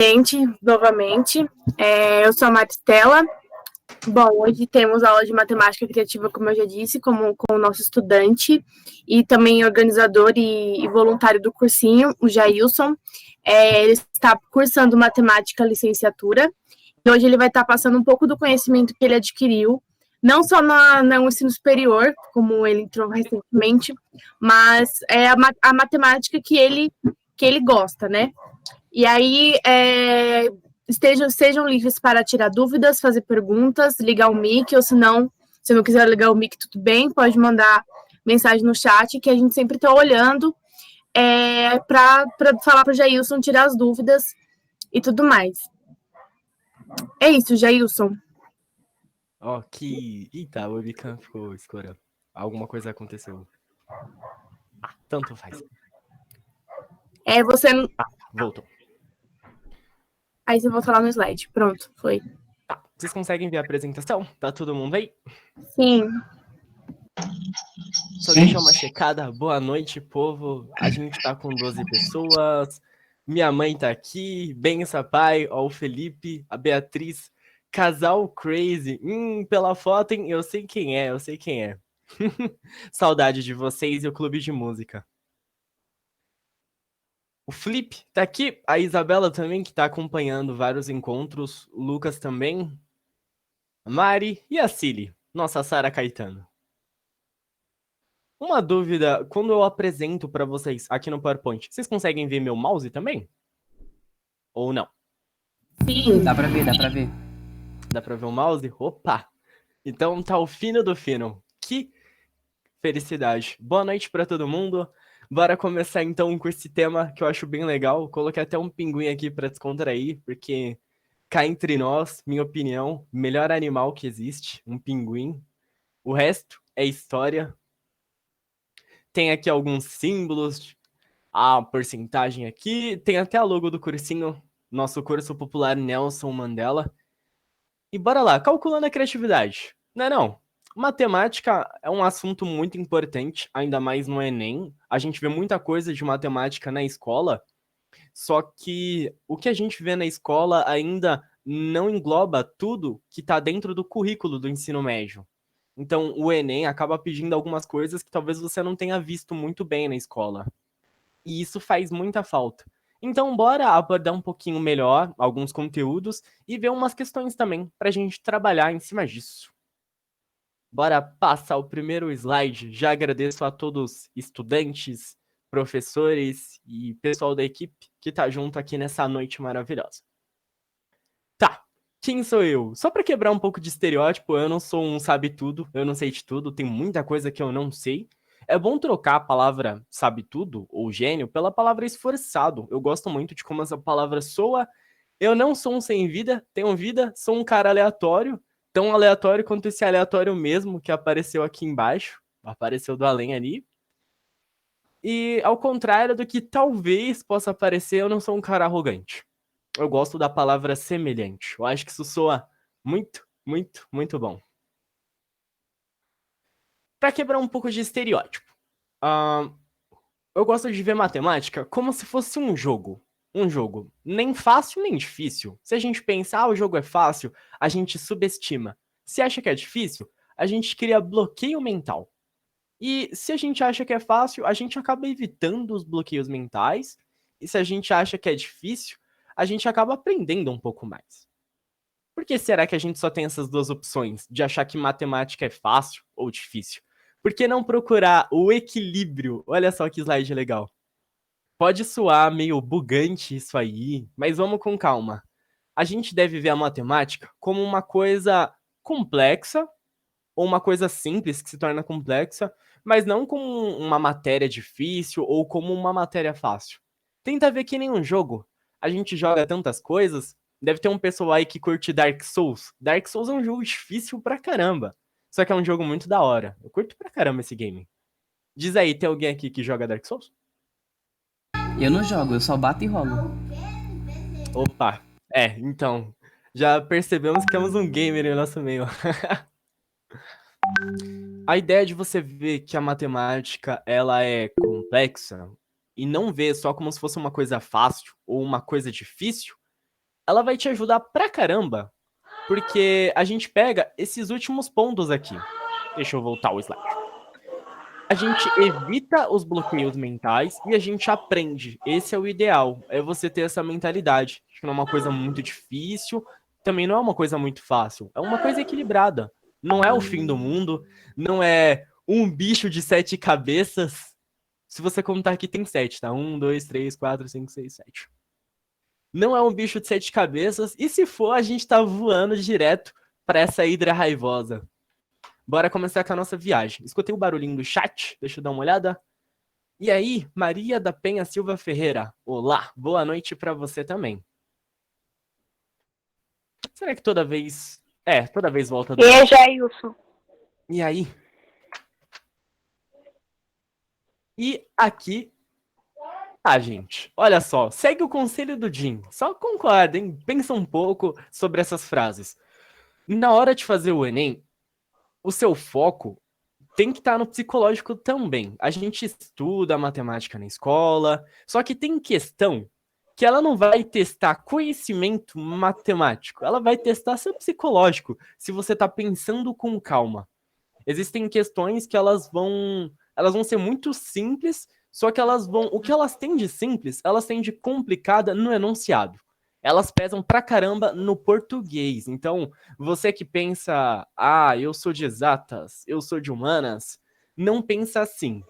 Gente, novamente, eu sou a Maristela. Bom, hoje temos aula de matemática criativa, como eu já disse, com o nosso estudante e também organizador e voluntário do cursinho, o Jailson. Ele está cursando matemática licenciatura e hoje ele vai estar passando um pouco do conhecimento que ele adquiriu, não só no ensino superior, como ele entrou recentemente, mas a matemática que ele gosta, né? E aí, sejam livres para tirar dúvidas, fazer perguntas, ligar o mic, ou se não quiser ligar o mic, tudo bem, pode mandar mensagem no chat, que a gente sempre está olhando para falar para o Jailson tirar as dúvidas e tudo mais. É isso, Jailson. Ok. Eita, o webcam ficou escura. Alguma coisa aconteceu. Tanto faz. Você. Voltou. Aí você volta lá no slide. Pronto, foi. Tá, vocês conseguem ver a apresentação? Tá todo mundo aí? Sim. Só deixar uma checada. Boa noite, povo. A gente tá com 12 pessoas. Minha mãe tá aqui. Bença, pai. Ó, o Felipe, a Beatriz. Casal crazy. Pela foto, hein? Eu sei quem é, eu sei quem é. Saudade de vocês e o clube de música. O Flip tá aqui, a Isabela também, que tá acompanhando vários encontros, o Lucas também, a Mari e a Cili, nossa Sara Caetano. Uma dúvida, quando eu apresento para vocês aqui no PowerPoint, vocês conseguem ver meu mouse também? Ou não? Sim. Dá pra ver, dá pra ver. Dá pra ver o mouse? Opa! Então tá o fino do fino. Que felicidade. Boa noite para todo mundo. Bora começar então com esse tema que eu acho bem legal. Coloquei até um pinguim aqui para descontrair, porque cá entre nós, minha opinião, melhor animal que existe, um pinguim. O resto é história. Tem aqui alguns símbolos, a porcentagem aqui, tem até a logo do cursinho, nosso curso popular Nelson Mandela. E bora lá, calculando a criatividade. Não. Matemática é um assunto muito importante, ainda mais no Enem. A gente vê muita coisa de matemática na escola, só que o que a gente vê na escola ainda não engloba tudo que está dentro do currículo do ensino médio. Então, o Enem acaba pedindo algumas coisas que talvez você não tenha visto muito bem na escola. E isso faz muita falta. Então, bora abordar um pouquinho melhor alguns conteúdos e ver umas questões também para a gente trabalhar em cima disso. Bora passar o primeiro slide. Já agradeço a todos estudantes, professores e pessoal da equipe que tá junto aqui nessa noite maravilhosa. Tá, quem sou eu? Só para quebrar um pouco de estereótipo, eu não sou um sabe-tudo, eu não sei de tudo, tem muita coisa que eu não sei. É bom trocar a palavra sabe-tudo ou gênio pela palavra esforçado. Eu gosto muito de como essa palavra soa. Eu não sou um sem vida, tenho vida, sou um cara aleatório, tão aleatório quanto esse aleatório mesmo que apareceu aqui embaixo, apareceu do além ali. E ao contrário do que talvez possa parecer, eu não sou um cara arrogante. Eu gosto da palavra semelhante. Eu acho que isso soa muito, muito, muito bom. Para quebrar um pouco de estereótipo, eu gosto de ver matemática como se fosse um jogo. Um jogo nem fácil nem difícil. Se a gente pensar, o jogo é fácil, a gente subestima. Se acha que é difícil, a gente cria bloqueio mental. E se a gente acha que é fácil, a gente acaba evitando os bloqueios mentais. E se a gente acha que é difícil, a gente acaba aprendendo um pouco mais. Por que será que a gente só tem essas duas opções, de achar que matemática é fácil ou difícil? Por que não procurar o equilíbrio? Olha só que slide legal. Pode soar meio bugante isso aí, mas vamos com calma. A gente deve ver a matemática como uma coisa complexa, ou uma coisa simples que se torna complexa, mas não como uma matéria difícil ou como uma matéria fácil. Tenta ver que nem um jogo. A gente joga tantas coisas. Deve ter um pessoal aí que curte Dark Souls. Dark Souls é um jogo difícil pra caramba. Só que é um jogo muito da hora. Eu curto pra caramba esse game. Diz aí, tem alguém aqui que joga Dark Souls? Eu não jogo, eu só bato e rolo. Opa, então. Já percebemos que temos um gamer no nosso meio. A ideia de você ver que a matemática ela é complexa e não ver só como se fosse uma coisa fácil ou uma coisa difícil ela vai te ajudar pra caramba, porque a gente pega esses últimos pontos aqui. Deixa eu voltar o slide. A gente evita os bloqueios mentais e a gente aprende. Esse é o ideal, é você ter essa mentalidade. Acho que não é uma coisa muito difícil, também não é uma coisa muito fácil. É uma coisa equilibrada. Não é o fim do mundo, não é um bicho de 7 cabeças. Se você contar aqui, tem 7, tá? 1, 2, 3, 4, 5, 6, 7. Não é um bicho de 7 cabeças, e se for, a gente tá voando direto pra essa hidra raivosa. Bora começar com a nossa viagem. Escutei o barulhinho do chat, deixa eu dar uma olhada. E aí, Maria da Penha Silva Ferreira. Olá, boa noite pra você também. Será que toda vez... toda vez volta do... E aí, Jailson? E aí? E aqui... gente, olha só, segue o conselho do Jim. Só concordem, pensa um pouco sobre essas frases. Na hora de fazer o Enem, o seu foco tem que estar no psicológico também. A gente estuda matemática na escola, só que tem questão que ela não vai testar conhecimento matemático, ela vai testar seu psicológico, se você está pensando com calma. Existem questões que elas vão ser muito simples, só que o que elas têm de simples, elas têm de complicada no enunciado. Elas pesam pra caramba no português. Então, você que pensa, eu sou de exatas, eu sou de humanas, não pensa assim.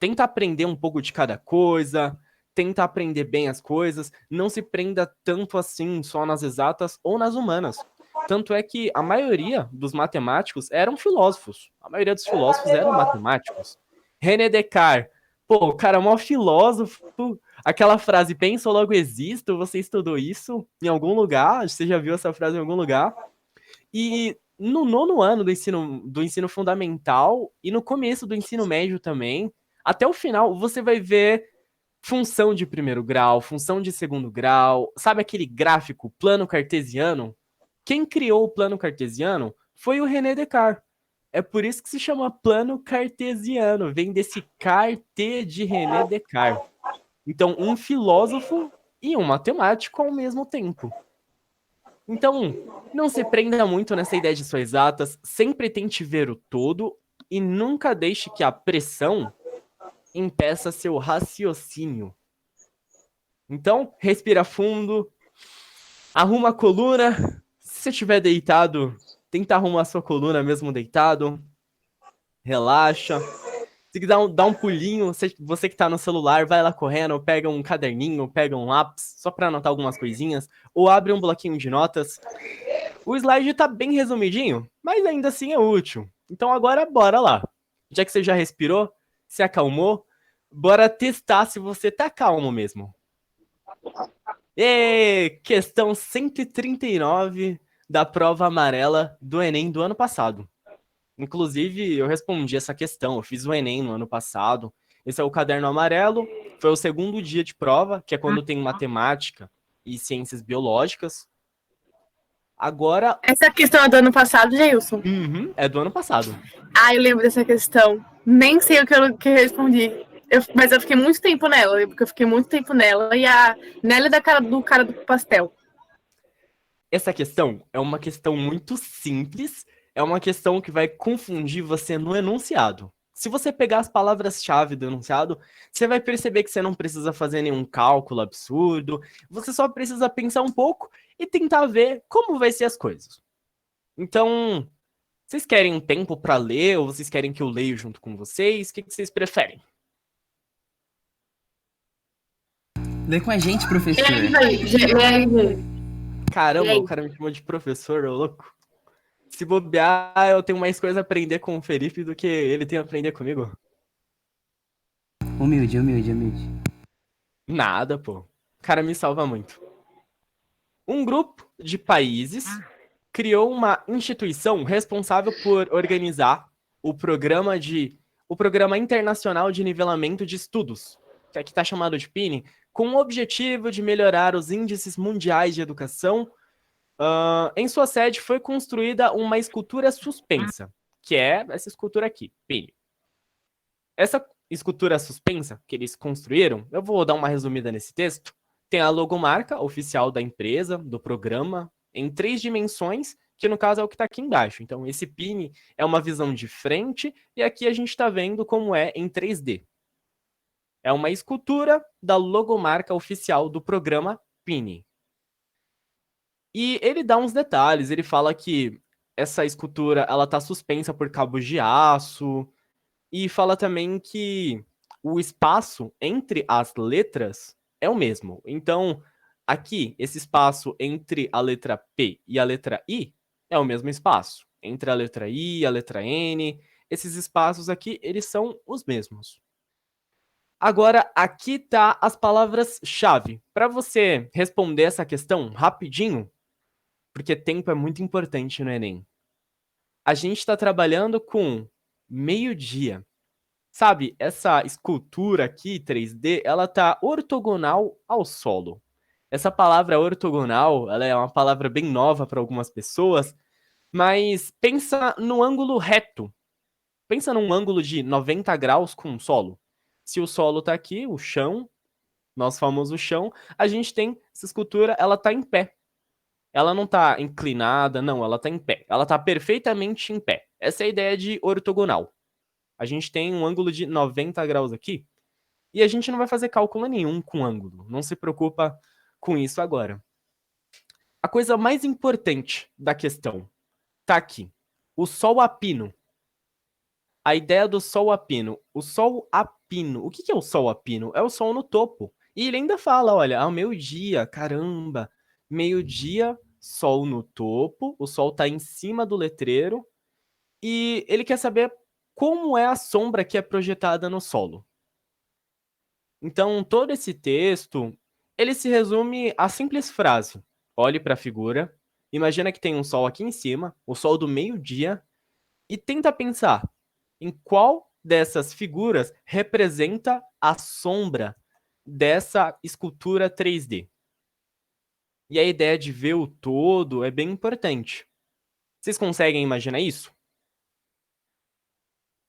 Tenta aprender um pouco de cada coisa, tenta aprender bem as coisas, não se prenda tanto assim só nas exatas ou nas humanas. Tanto é que a maioria dos matemáticos eram filósofos. A maioria dos filósofos eram matemáticos. René Descartes, pô, o cara é mó filósofo. Aquela frase, penso, logo existo, você estudou isso em algum lugar? Você já viu essa frase em algum lugar? E no 9º ano do ensino fundamental e no começo do ensino médio também, até o final, você vai ver função de primeiro grau, função de segundo grau, sabe aquele gráfico, plano cartesiano? Quem criou o plano cartesiano foi o René Descartes. É por isso que se chama plano cartesiano, vem desse Cartes de René Descartes. Então, um filósofo e um matemático ao mesmo tempo. Então, não se prenda muito nessa ideia de suas exatas, sempre tente ver o todo e nunca deixe que a pressão impeça seu raciocínio. Então, respira fundo, arruma a coluna. Se você estiver deitado, tenta arrumar a sua coluna mesmo deitado. Relaxa. Se quiser dar um pulinho, você que tá no celular, vai lá correndo, pega um caderninho, pega um lápis, só pra anotar algumas coisinhas, ou abre um bloquinho de notas. O slide tá bem resumidinho, mas ainda assim é útil. Então agora bora lá. Já que você já respirou, se acalmou, bora testar se você tá calmo mesmo. E questão 139 da prova amarela do Enem do ano passado. Inclusive, eu respondi essa questão, eu fiz o Enem no ano passado. Esse é o caderno amarelo, foi o segundo dia de prova, que é quando tem matemática e ciências biológicas. Agora... Essa questão é do ano passado, Jailson? É do ano passado. Eu lembro dessa questão. Nem sei o que eu respondi. Mas eu fiquei muito tempo nela, porque eu fiquei muito tempo nela. E a Nelly do cara do pastel. Essa questão é uma questão muito simples, é uma questão que vai confundir você no enunciado. Se você pegar as palavras-chave do enunciado, você vai perceber que você não precisa fazer nenhum cálculo absurdo, você só precisa pensar um pouco e tentar ver como vai ser as coisas. Então, vocês querem um tempo para ler ou vocês querem que eu leia junto com vocês? O que vocês preferem? Lê com a gente, professor. Caramba, o cara me chamou de professor, ô louco. Se bobear, eu tenho mais coisa a aprender com o Felipe do que ele tem a aprender comigo. Humilde. Nada, pô. O cara me salva muito. Um grupo de países criou uma instituição responsável por organizar o Programa Internacional de Nivelamento de Estudos, que aqui está chamado de PINE, com o objetivo de melhorar os índices mundiais de educação. Em sua sede foi construída uma escultura suspensa, que é essa escultura aqui, PINE. Essa escultura suspensa que eles construíram, eu vou dar uma resumida nesse texto, tem a logomarca oficial da empresa, do programa, em 3 dimensões, que no caso é o que está aqui embaixo. Então, esse pin é uma visão de frente, e aqui a gente está vendo como é em 3D. É uma escultura da logomarca oficial do programa Pini. E ele dá uns detalhes, ele fala que essa escultura ela está suspensa por cabos de aço, e fala também que o espaço entre as letras é o mesmo. Então, aqui, esse espaço entre a letra P e a letra I é o mesmo espaço. Entre a letra I e a letra N, esses espaços aqui, eles são os mesmos. Agora, aqui tá as palavras-chave. Para você responder essa questão rapidinho, porque tempo é muito importante no Enem. A gente está trabalhando com meio-dia. Sabe, essa escultura aqui, 3D, ela tá ortogonal ao solo. Essa palavra ortogonal, ela é uma palavra bem nova para algumas pessoas, mas pensa no ângulo reto. Pensa num ângulo de 90 graus com o solo. Se o solo tá aqui, o chão, nosso famoso chão, a gente tem essa escultura, ela tá em pé. Ela não tá inclinada, não, ela tá em pé. Ela tá perfeitamente em pé. Essa é a ideia de ortogonal. A gente tem um ângulo de 90 graus aqui, e a gente não vai fazer cálculo nenhum com ângulo. Não se preocupa com isso agora. A coisa mais importante da questão tá aqui. O sol a pino. A ideia do sol a pino. O sol a pino. O que é o sol a pino? É o sol no topo. E ele ainda fala, olha, ao meio-dia, caramba, meio-dia, sol no topo, o sol tá em cima do letreiro, e ele quer saber como é a sombra que é projetada no solo. Então, todo esse texto, ele se resume à simples frase. Olhe para a figura, imagina que tem um sol aqui em cima, o sol do meio-dia, e tenta pensar em qual dessas figuras representa a sombra dessa escultura 3D. E a ideia de ver o todo é bem importante. Vocês conseguem imaginar isso?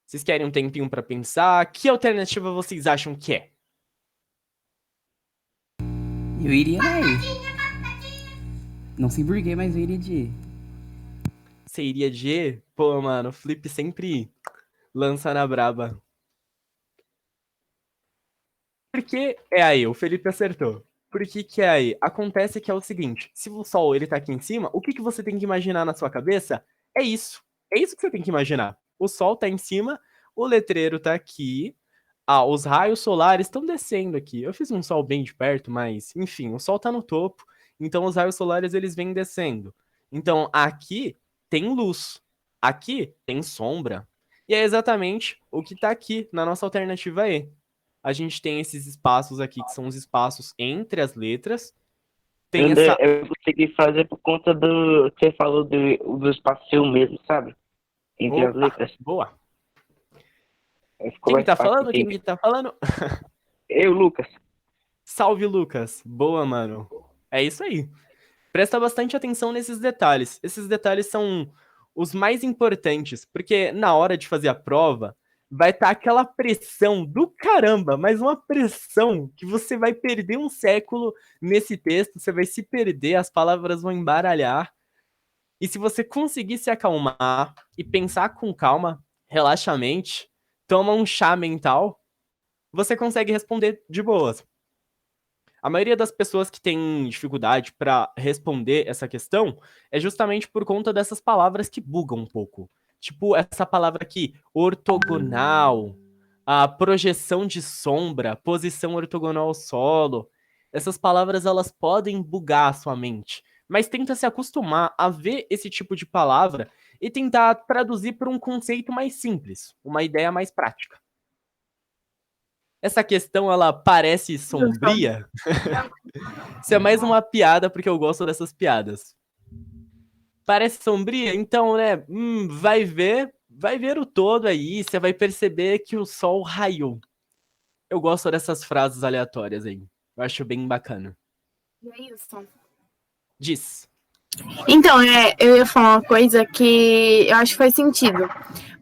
Vocês querem um tempinho para pensar? Que alternativa vocês acham que é? Eu iria na E. Não sei porquê, mas eu iria de E. Você iria de E? Pô, mano, o Flip sempre lança na braba. Por que é a E? O Felipe acertou. Por que é a E? Acontece que é o seguinte, se o sol ele tá aqui em cima, o que você tem que imaginar na sua cabeça é isso. É isso que você tem que imaginar. O sol tá em cima, o letreiro tá aqui, os raios solares estão descendo aqui. Eu fiz um sol bem de perto, mas, enfim, o sol tá no topo, então os raios solares eles vêm descendo. Então, aqui tem luz, aqui tem sombra. E é exatamente o que tá aqui na nossa alternativa E. A gente tem esses espaços aqui, que são os espaços entre as letras. Tem André, essa... eu consegui fazer por conta do que você falou do espaço seu mesmo, sabe? Entre as Opa, letras. boa. Ficou Quem que mais tá fácil falando? de Quem que tá falando? Eu, Lucas. Salve, Lucas. Boa, mano. É isso aí. Presta bastante atenção nesses detalhes. Esses detalhes são os mais importantes, porque na hora de fazer a prova, vai estar aquela pressão do caramba, mas uma pressão que você vai perder um século nesse texto, você vai se perder, as palavras vão embaralhar. E se você conseguir se acalmar e pensar com calma, relaxa a mente, toma um chá mental, você consegue responder de boas. A maioria das pessoas que tem dificuldade para responder essa questão é justamente por conta dessas palavras que bugam um pouco. Tipo essa palavra aqui, ortogonal, a projeção de sombra, posição ortogonal ao solo. Essas palavras elas podem bugar a sua mente, mas tenta se acostumar a ver esse tipo de palavra e tentar traduzir por um conceito mais simples, uma ideia mais prática. Essa questão, ela parece sombria? Isso é mais uma piada, porque eu gosto dessas piadas. Parece sombria? Então, né, vai ver o todo aí, você vai perceber que o sol raiou. Eu gosto dessas frases aleatórias aí. Eu acho bem bacana. E é isso. Diz. Então, eu ia falar uma coisa que eu acho que faz sentido.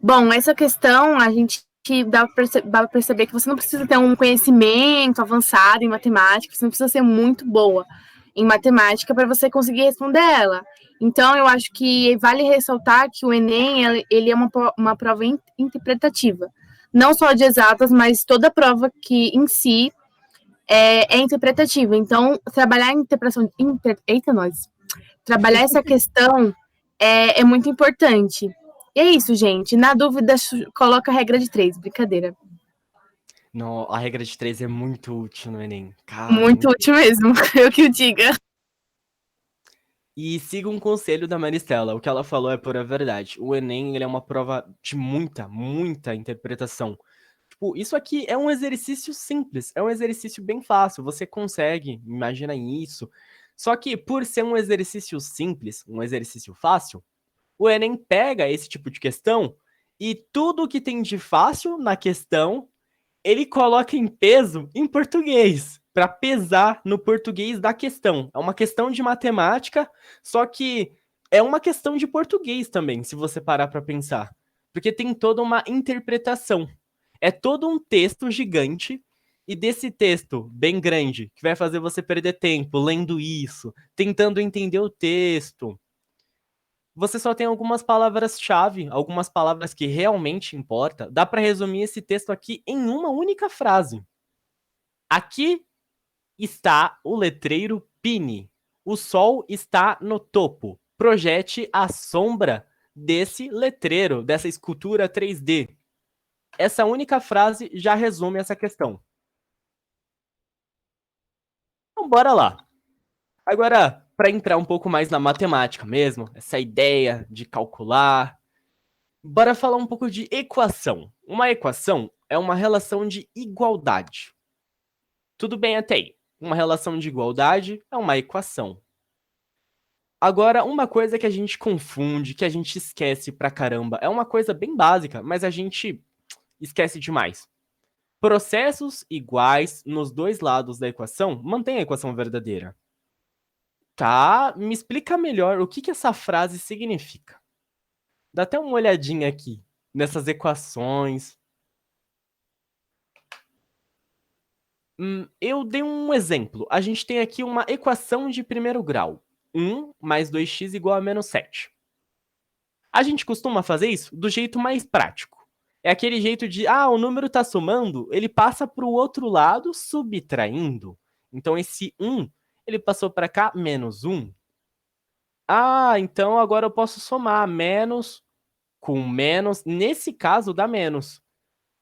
Bom, essa questão a gente dá pra perceber que você não precisa ter um conhecimento avançado em matemática, você não precisa ser muito boa em matemática para você conseguir responder ela. Então, eu acho que vale ressaltar que o Enem ele é uma prova interpretativa. Não só de exatas, mas toda prova que em si é interpretativa. Então, trabalhar em interpretação... Eita, nós! Trabalhar essa questão é muito importante. E é isso, gente. Na dúvida, coloca a regra de 3. Brincadeira. Não, a regra de 3 é muito útil no Enem. Cara, Muito útil mesmo. Eu que o diga. E siga um conselho da Maristela. O que ela falou é pura verdade. O Enem ele é uma prova de muita interpretação. Tipo, isso aqui é um exercício simples. É um exercício bem fácil. Você consegue, imagina isso. Só que por ser um exercício simples, um exercício fácil, o Enem pega esse tipo de questão e tudo que tem de fácil na questão, ele coloca em peso em português, para pesar no português da questão. É uma questão de matemática, só que é uma questão de português também, se você parar para pensar. Porque tem toda uma interpretação. É todo um texto gigante, e desse texto bem grande, que vai fazer você perder tempo lendo isso, tentando entender o texto, você só tem algumas palavras-chave, algumas palavras que realmente importam. Dá para resumir esse texto aqui em uma única frase. Aqui está o letreiro Pini. O sol está no topo. Projete a sombra desse letreiro, dessa escultura 3D. Essa única frase já resume essa questão. Então, bora lá. Agora, para entrar um pouco mais na matemática mesmo, essa ideia de calcular, bora falar um pouco de equação. Uma equação é uma relação de igualdade. Tudo bem até aí. Uma relação de igualdade é uma equação. Agora, uma coisa que a gente confunde, que a gente esquece pra caramba, é uma coisa bem básica, mas a gente esquece demais. Processos iguais nos dois lados da equação mantém a equação verdadeira. Tá, me explica melhor o que essa frase significa. Dá até uma olhadinha aqui nessas equações. Eu dei um exemplo. A gente tem aqui uma equação de primeiro grau. 1 mais 2x igual a menos 7. A gente costuma fazer isso do jeito mais prático. É aquele jeito de, o número está somando, ele passa para o outro lado subtraindo. Então esse 1, ele passou para cá, menos 1. Então agora eu posso somar menos com menos. Nesse caso, dá menos.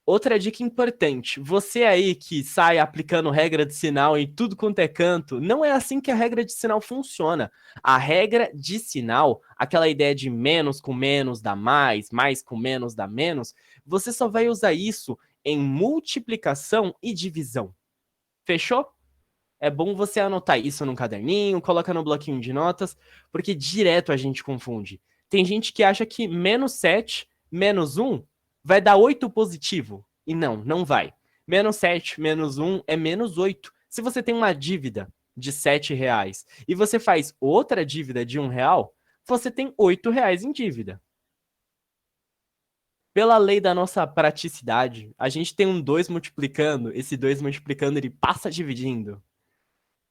Outra dica importante, você aí que sai aplicando regra de sinal em tudo quanto é canto, não é assim que a regra de sinal funciona. A regra de sinal, aquela ideia de menos com menos dá mais, mais com menos dá menos, você só vai usar isso em multiplicação e divisão. Fechou? É bom você anotar isso num caderninho, coloca no bloquinho de notas, porque direto a gente confunde. Tem gente que acha que menos 7, menos 1 vai dar 8 positivo. E não vai. Menos 7, menos 1 é menos 8. Se você tem uma dívida de R$7 e você faz outra dívida de R$1, você tem R$8 em dívida. Pela lei da nossa praticidade, a gente tem um 2 multiplicando, esse 2 multiplicando ele passa dividindo.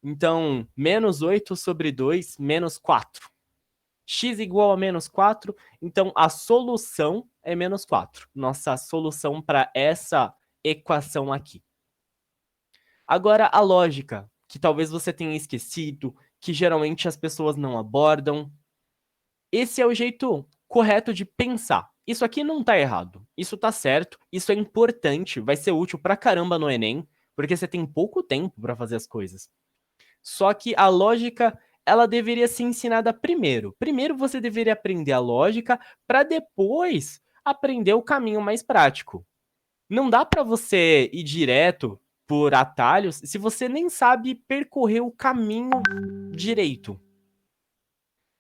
Então, menos 8 sobre 2, menos 4. X igual a menos 4, então a solução é menos 4. Nossa solução para essa equação aqui. Agora, a lógica, que talvez você tenha esquecido, que geralmente as pessoas não abordam. Esse é o jeito correto de pensar. Isso aqui não tá errado, isso tá certo, isso é importante, vai ser útil pra caramba no Enem, porque você tem pouco tempo para fazer as coisas. Só que a lógica, ela deveria ser ensinada primeiro. Primeiro você deveria aprender a lógica para depois aprender o caminho mais prático. Não dá para você ir direto por atalhos se você nem sabe percorrer o caminho direito.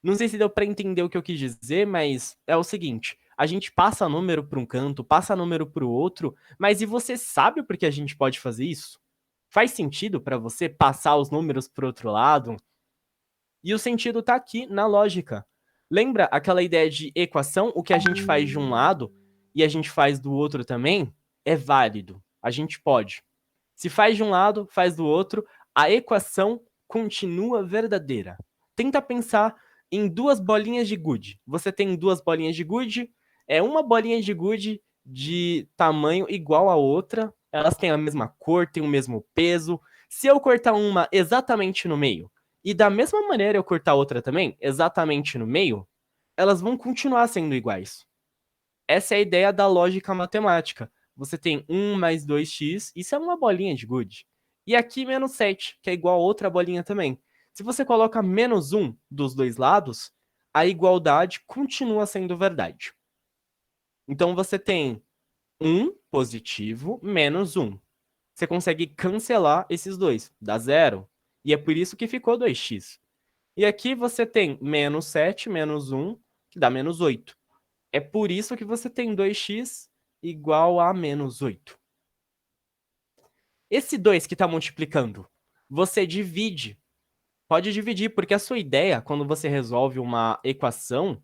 Não sei se deu para entender o que eu quis dizer, mas é o seguinte, a gente passa número para um canto, passa número para o outro, mas e você sabe por que a gente pode fazer isso? Faz sentido para você passar os números para o outro lado? E o sentido está aqui na lógica. Lembra aquela ideia de equação? O que a gente faz de um lado e a gente faz do outro também? é válido. A gente pode. Se faz de um lado, faz do outro, a equação continua verdadeira. Tenta pensar em duas bolinhas de gude. Você tem duas bolinhas de gude, uma bolinha de gude de tamanho igual à outra, elas têm a mesma cor, têm o mesmo peso. Se eu cortar uma exatamente no meio, e da mesma maneira eu cortar outra também, exatamente no meio, elas vão continuar sendo iguais. Essa é a ideia da lógica matemática. Você tem 1 mais 2x, isso é uma bolinha de gude. E aqui menos 7, que é igual a outra bolinha também. Se você coloca menos 1 dos dois lados, a igualdade continua sendo verdade. Então você tem 1 positivo menos 1. Você consegue cancelar esses dois, dá 0. E é por isso que ficou 2x. E aqui você tem menos 7 menos 1, que dá menos 8. É por isso que você tem 2x igual a menos 8. Esse 2 que está multiplicando, você divide. Pode dividir, porque a sua ideia, quando você resolve uma equação,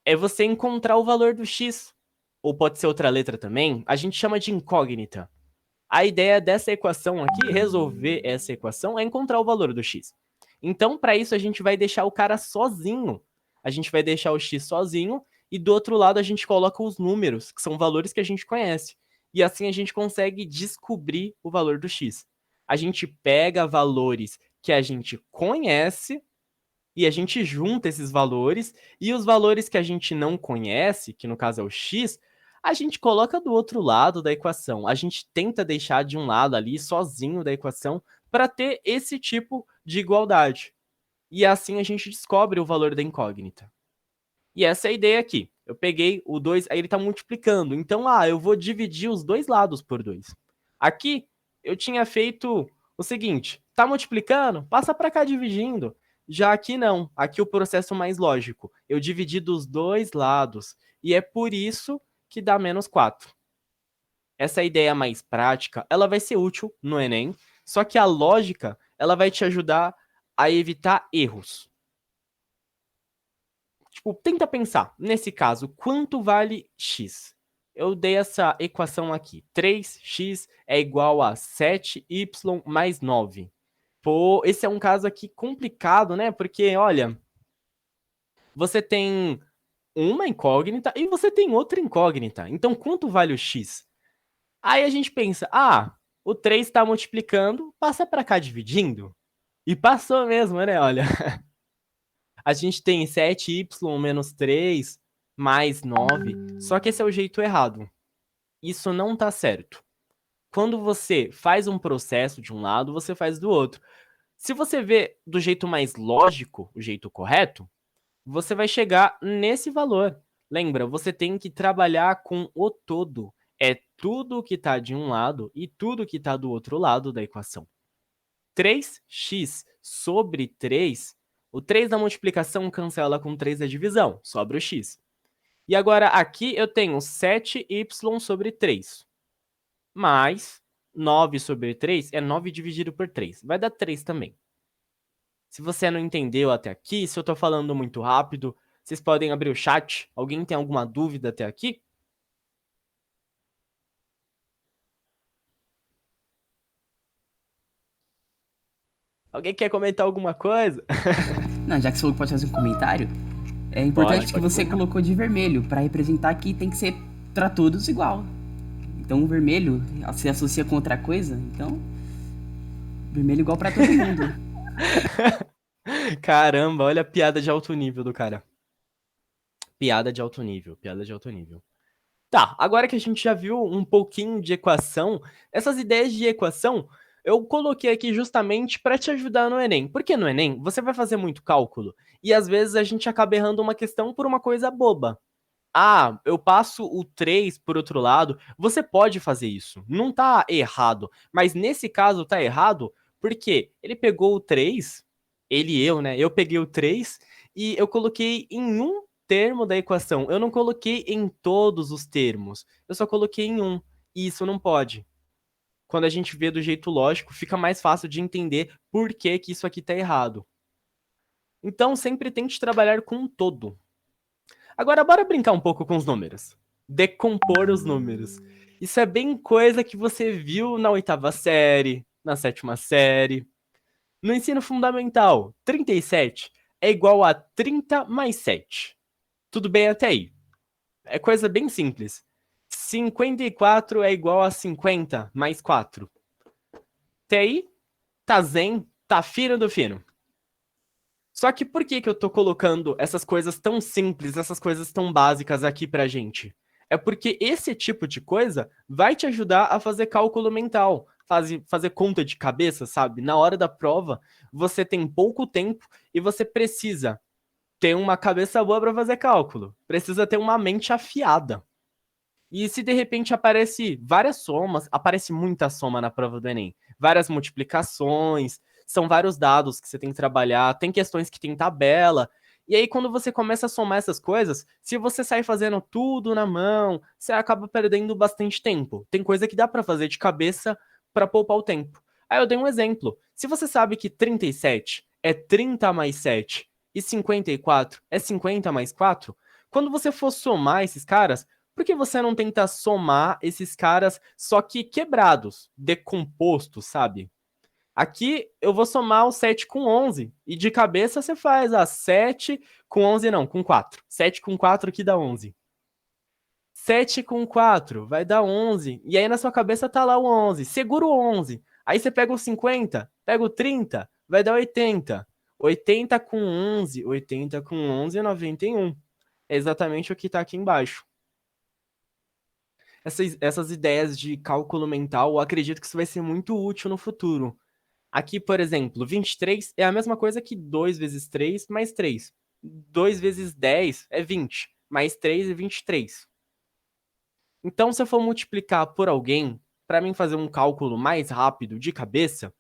é você encontrar o valor do x. Ou pode ser outra letra também, a gente chama de incógnita. A ideia dessa equação aqui, resolver essa equação, é encontrar o valor do x. Então, para isso, a gente vai deixar o cara sozinho. A gente vai deixar o x sozinho e do outro lado a gente coloca os números, que são valores que a gente conhece. E assim a gente consegue descobrir o valor do x. A gente pega valores que a gente conhece e a gente junta esses valores, e os valores que a gente não conhece, que no caso é o x, a gente coloca do outro lado da equação. A gente tenta deixar de um lado ali, sozinho da equação, para ter esse tipo de igualdade. E assim a gente descobre o valor da incógnita. E essa é a ideia aqui. Eu peguei o 2, aí ele está multiplicando. Então, eu vou dividir os dois lados por 2. Aqui, eu tinha feito o seguinte. Está multiplicando? Passa para cá dividindo. Já aqui não. Aqui o processo mais lógico. Eu dividi dos dois lados. E é por isso que dá menos 4. Essa ideia mais prática, ela vai ser útil no Enem. Só que a lógica, ela vai te ajudar a evitar erros. Tipo, tenta pensar, nesse caso, quanto vale x? Eu dei essa equação aqui. 3x é igual a 7y mais 9. Pô, esse é um caso aqui complicado, né? Porque, olha, você tem uma incógnita e você tem outra incógnita. Então, quanto vale o x? Aí a gente pensa, o 3 está multiplicando, passa para cá dividindo. E passou mesmo, né? Olha. A gente tem 7y menos 3 mais 9, só que esse é o jeito errado. Isso não tá certo. Quando você faz um processo de um lado, você faz do outro. Se você vê do jeito mais lógico, o jeito correto, você vai chegar nesse valor. Lembra, você tem que trabalhar com o todo. É tudo que tá de um lado e tudo que tá do outro lado da equação. 3x sobre 3, o 3 da multiplicação cancela com 3 da divisão, sobra o x. E agora aqui eu tenho 7y sobre 3, mais 9 sobre 3 é 9 dividido por 3, vai dar 3 também. Se você não entendeu até aqui, se eu tô falando muito rápido, vocês podem abrir o chat. Alguém tem alguma dúvida até aqui? Alguém quer comentar alguma coisa? Não, já que você falou que pode fazer um comentário, é importante que você colocou de vermelho, pra representar que tem que ser pra todos igual. Então o vermelho se associa com outra coisa, então vermelho igual pra todo mundo. Caramba, olha a piada de alto nível do cara. Piada de alto nível, piada de alto nível. Tá, agora que a gente já viu um pouquinho de equação, essas ideias de equação eu coloquei aqui justamente para te ajudar no Enem. Porque no Enem você vai fazer muito cálculo e às vezes a gente acaba errando uma questão por uma coisa boba. Eu passo o 3 por outro lado. Você pode fazer isso, não tá errado. Mas nesse caso tá errado porque ele pegou o 3, eu peguei o 3 e eu coloquei em um termo da equação. Eu não coloquei em todos os termos, eu só coloquei em um. E isso não pode. Quando a gente vê do jeito lógico, fica mais fácil de entender por que que isso aqui tá errado. Então, sempre tente trabalhar com um todo. Agora, bora brincar um pouco com os números. Decompor os números. Isso é bem coisa que você viu na 8ª série, na 7ª série. No ensino fundamental, 37 é igual a 30 mais 7. Tudo bem até aí. É coisa bem simples. 54 é igual a 50 mais 4. Até aí, tá zen, tá fino do fino. Só que por que eu tô colocando essas coisas tão simples, essas coisas tão básicas aqui pra gente? É porque esse tipo de coisa vai te ajudar a fazer cálculo mental, fazer conta de cabeça, sabe? Na hora da prova, você tem pouco tempo e você precisa ter uma cabeça boa para fazer cálculo. Precisa ter uma mente afiada. E se de repente aparece várias somas, aparece muita soma na prova do Enem, várias multiplicações, são vários dados que você tem que trabalhar, tem questões que tem tabela. E aí, quando você começa a somar essas coisas, se você sair fazendo tudo na mão, você acaba perdendo bastante tempo. Tem coisa que dá para fazer de cabeça para poupar o tempo. Aí eu dei um exemplo. Se você sabe que 37 é 30 mais 7 e 54 é 50 mais 4, quando você for somar esses caras, por que você não tenta somar esses caras só que quebrados, decompostos, sabe? Aqui eu vou somar o 7 com 11. E de cabeça você faz 7 com 11 não, com 4. 7 com 4 que dá 11. 7 com 4 vai dar 11. E aí na sua cabeça tá lá o 11. Segura o 11. Aí você pega o 50, pega o 30, vai dar 80. 80 com 11, 80 com 11 é 91. É exatamente o que tá aqui embaixo. Essas ideias de cálculo mental, eu acredito que isso vai ser muito útil no futuro. Aqui, por exemplo, 23 é a mesma coisa que 2 vezes 3 mais 3. 2 vezes 10 é 20, mais 3 é 23. Então, se eu for multiplicar por alguém, para mim fazer um cálculo mais rápido de cabeça,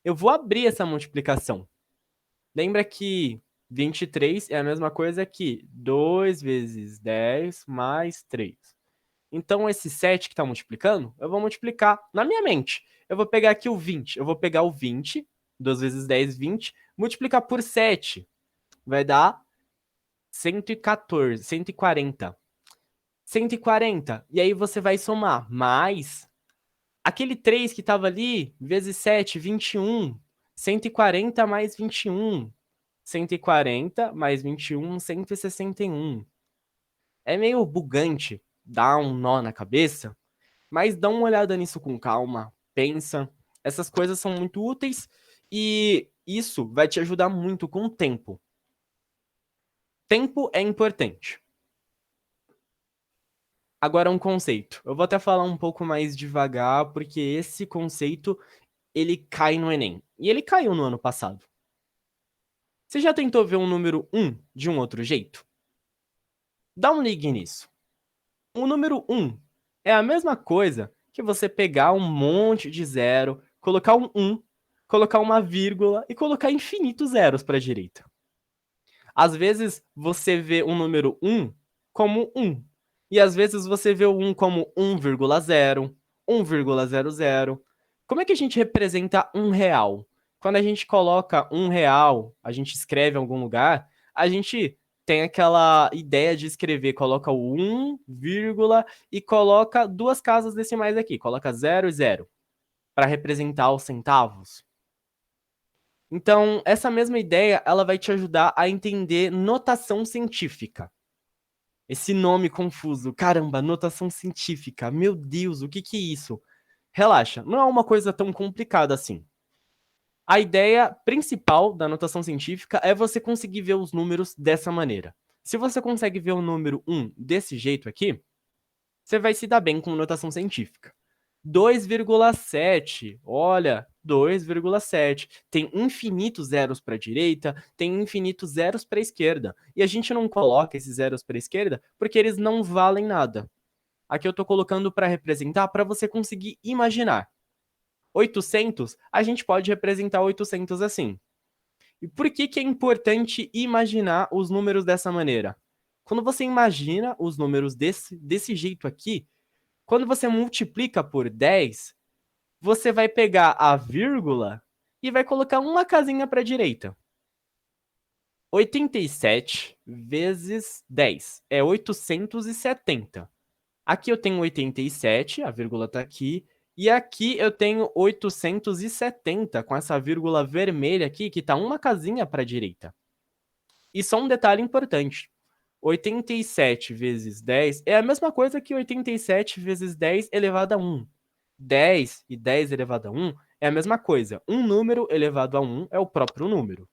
eu vou abrir essa multiplicação. Lembra que 23 é a mesma coisa que 2 vezes 10 mais 3. Então, esse 7 que está multiplicando, eu vou multiplicar na minha mente. Eu vou pegar aqui o 20. Eu vou pegar o 20, 2 vezes 10, 20, multiplicar por 7. Vai dar 114, 140. 140. E aí você vai somar mais aquele 3 que estava ali, vezes 7, 21. 140 mais 21. 140 mais 21, 161. É meio bugante, dá um nó na cabeça, mas dá uma olhada nisso com calma, pensa. Essas coisas são muito úteis e isso vai te ajudar muito com o tempo. Tempo é importante. Agora um conceito. Eu vou até falar um pouco mais devagar, porque esse conceito, ele cai no Enem. E ele caiu no ano passado. Você já tentou ver um número 1 de um outro jeito? Dá um ligue nisso. O número 1 é a mesma coisa que você pegar um monte de zero, colocar um 1, colocar uma vírgula e colocar infinitos zeros para a direita. Às vezes você vê um número 1 como 1. E às vezes você vê o 1 como 1,0, 1,00. Como é que a gente representa R$1? Quando a gente coloca R$1, a gente escreve em algum lugar, a gente tem aquela ideia de escrever, coloca o 1, vírgula, e coloca duas casas decimais aqui, coloca 0 e 0, para representar os centavos. Então, essa mesma ideia, ela vai te ajudar a entender notação científica. Esse nome confuso, caramba, notação científica, meu Deus, o que é isso? Relaxa, não é uma coisa tão complicada assim. A ideia principal da notação científica é você conseguir ver os números dessa maneira. Se você consegue ver o número 1 desse jeito aqui, você vai se dar bem com notação científica. 2,7, olha, 2,7. Tem infinitos zeros para a direita, tem infinitos zeros para a esquerda. E a gente não coloca esses zeros para a esquerda porque eles não valem nada. Aqui eu estou colocando para representar para você conseguir imaginar. 800, a gente pode representar 800 assim. E por que é importante imaginar os números dessa maneira? Quando você imagina os números desse jeito aqui, quando você multiplica por 10, você vai pegar a vírgula e vai colocar uma casinha para a direita. 87 vezes 10 é 870. Aqui eu tenho 87, a vírgula tá aqui. E aqui eu tenho 870, com essa vírgula vermelha aqui, que tá uma casinha para a direita. E só um detalhe importante. 87 vezes 10 é a mesma coisa que 87 vezes 10 elevado a 1. 10 e 10 elevado a 1 é a mesma coisa. Um número elevado a 1 é o próprio número.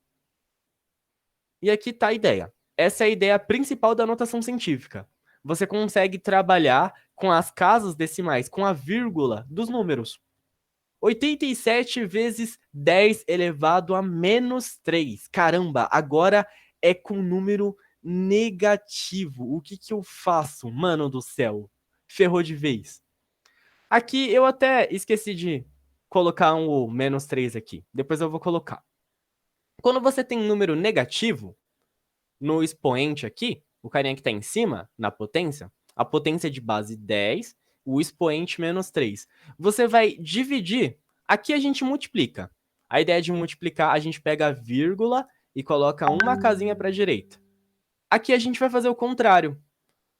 E aqui está a ideia. Essa é a ideia principal da notação científica. Você consegue trabalhar com as casas decimais, com a vírgula dos números. 87 vezes 10 elevado a menos 3. Caramba, agora é com número negativo. O que eu faço? Mano do céu. Ferrou de vez. Aqui eu até esqueci de colocar o menos 3 aqui. Depois eu vou colocar. Quando você tem número negativo, no expoente aqui, o carinha que está em cima, na potência, a potência de base 10, o expoente menos 3. Você vai dividir, aqui a gente multiplica. A ideia de multiplicar, a gente pega a vírgula e coloca uma casinha para a direita. Aqui a gente vai fazer o contrário.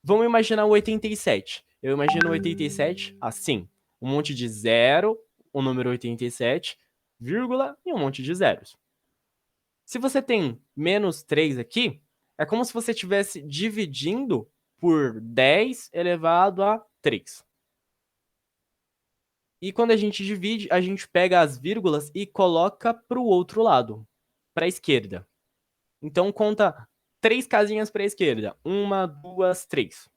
Vamos imaginar o 87. Eu imagino o 87 assim. Um monte de zero, o número 87, vírgula e um monte de zeros. Se você tem menos 3 aqui, é como se você estivesse dividindo por 10 elevado a 3. E quando a gente divide, a gente pega as vírgulas e coloca para o outro lado, para a esquerda. Então conta 3 casinhas para a esquerda. 1, 2, 3.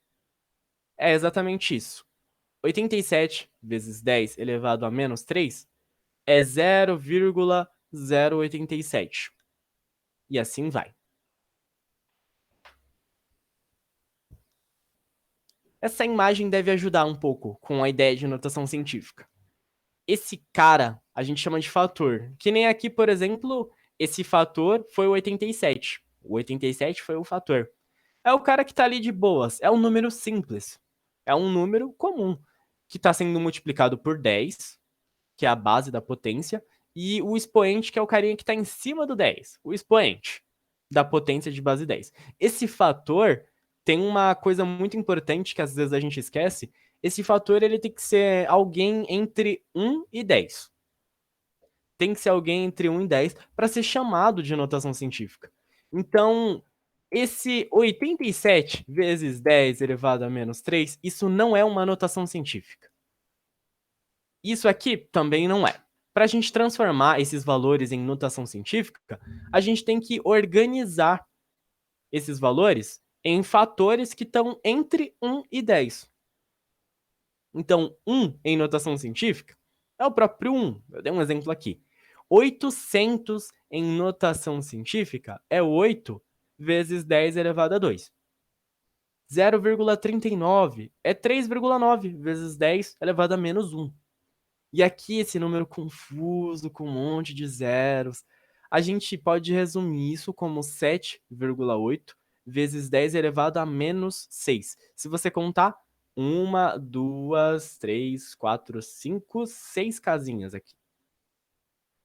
É exatamente isso. 87 vezes 10 elevado a menos 3 é 0,087. E assim vai. Essa imagem deve ajudar um pouco com a ideia de notação científica. Esse cara a gente chama de fator. Que nem aqui, por exemplo, esse fator foi o 87. O 87 foi o fator. É o cara que está ali de boas. É um número simples. É um número comum. Que está sendo multiplicado por 10, que é a base da potência. E o expoente, que é o carinha que está em cima do 10. O expoente da potência de base 10. Esse fator tem uma coisa muito importante que às vezes a gente esquece. Esse fator ele tem que ser alguém entre 1 e 10. Tem que ser alguém entre 1 e 10 para ser chamado de notação científica. Então, esse 87 vezes 10 elevado a menos 3, isso não é uma notação científica. Isso aqui também não é. Para a gente transformar esses valores em notação científica, a gente tem que organizar esses valores em fatores que estão entre 1 e 10. Então, 1 em notação científica é o próprio 1. Eu dei um exemplo aqui. 800 em notação científica é 8 vezes 10 elevado a 2. 0,39 é 3,9 vezes 10 elevado a menos 1. E aqui esse número confuso, com um monte de zeros, a gente pode resumir isso como 7,8 vezes 10 elevado a menos 6. Se você contar 1, 2, 3, 4, 5, 6 casinhas aqui.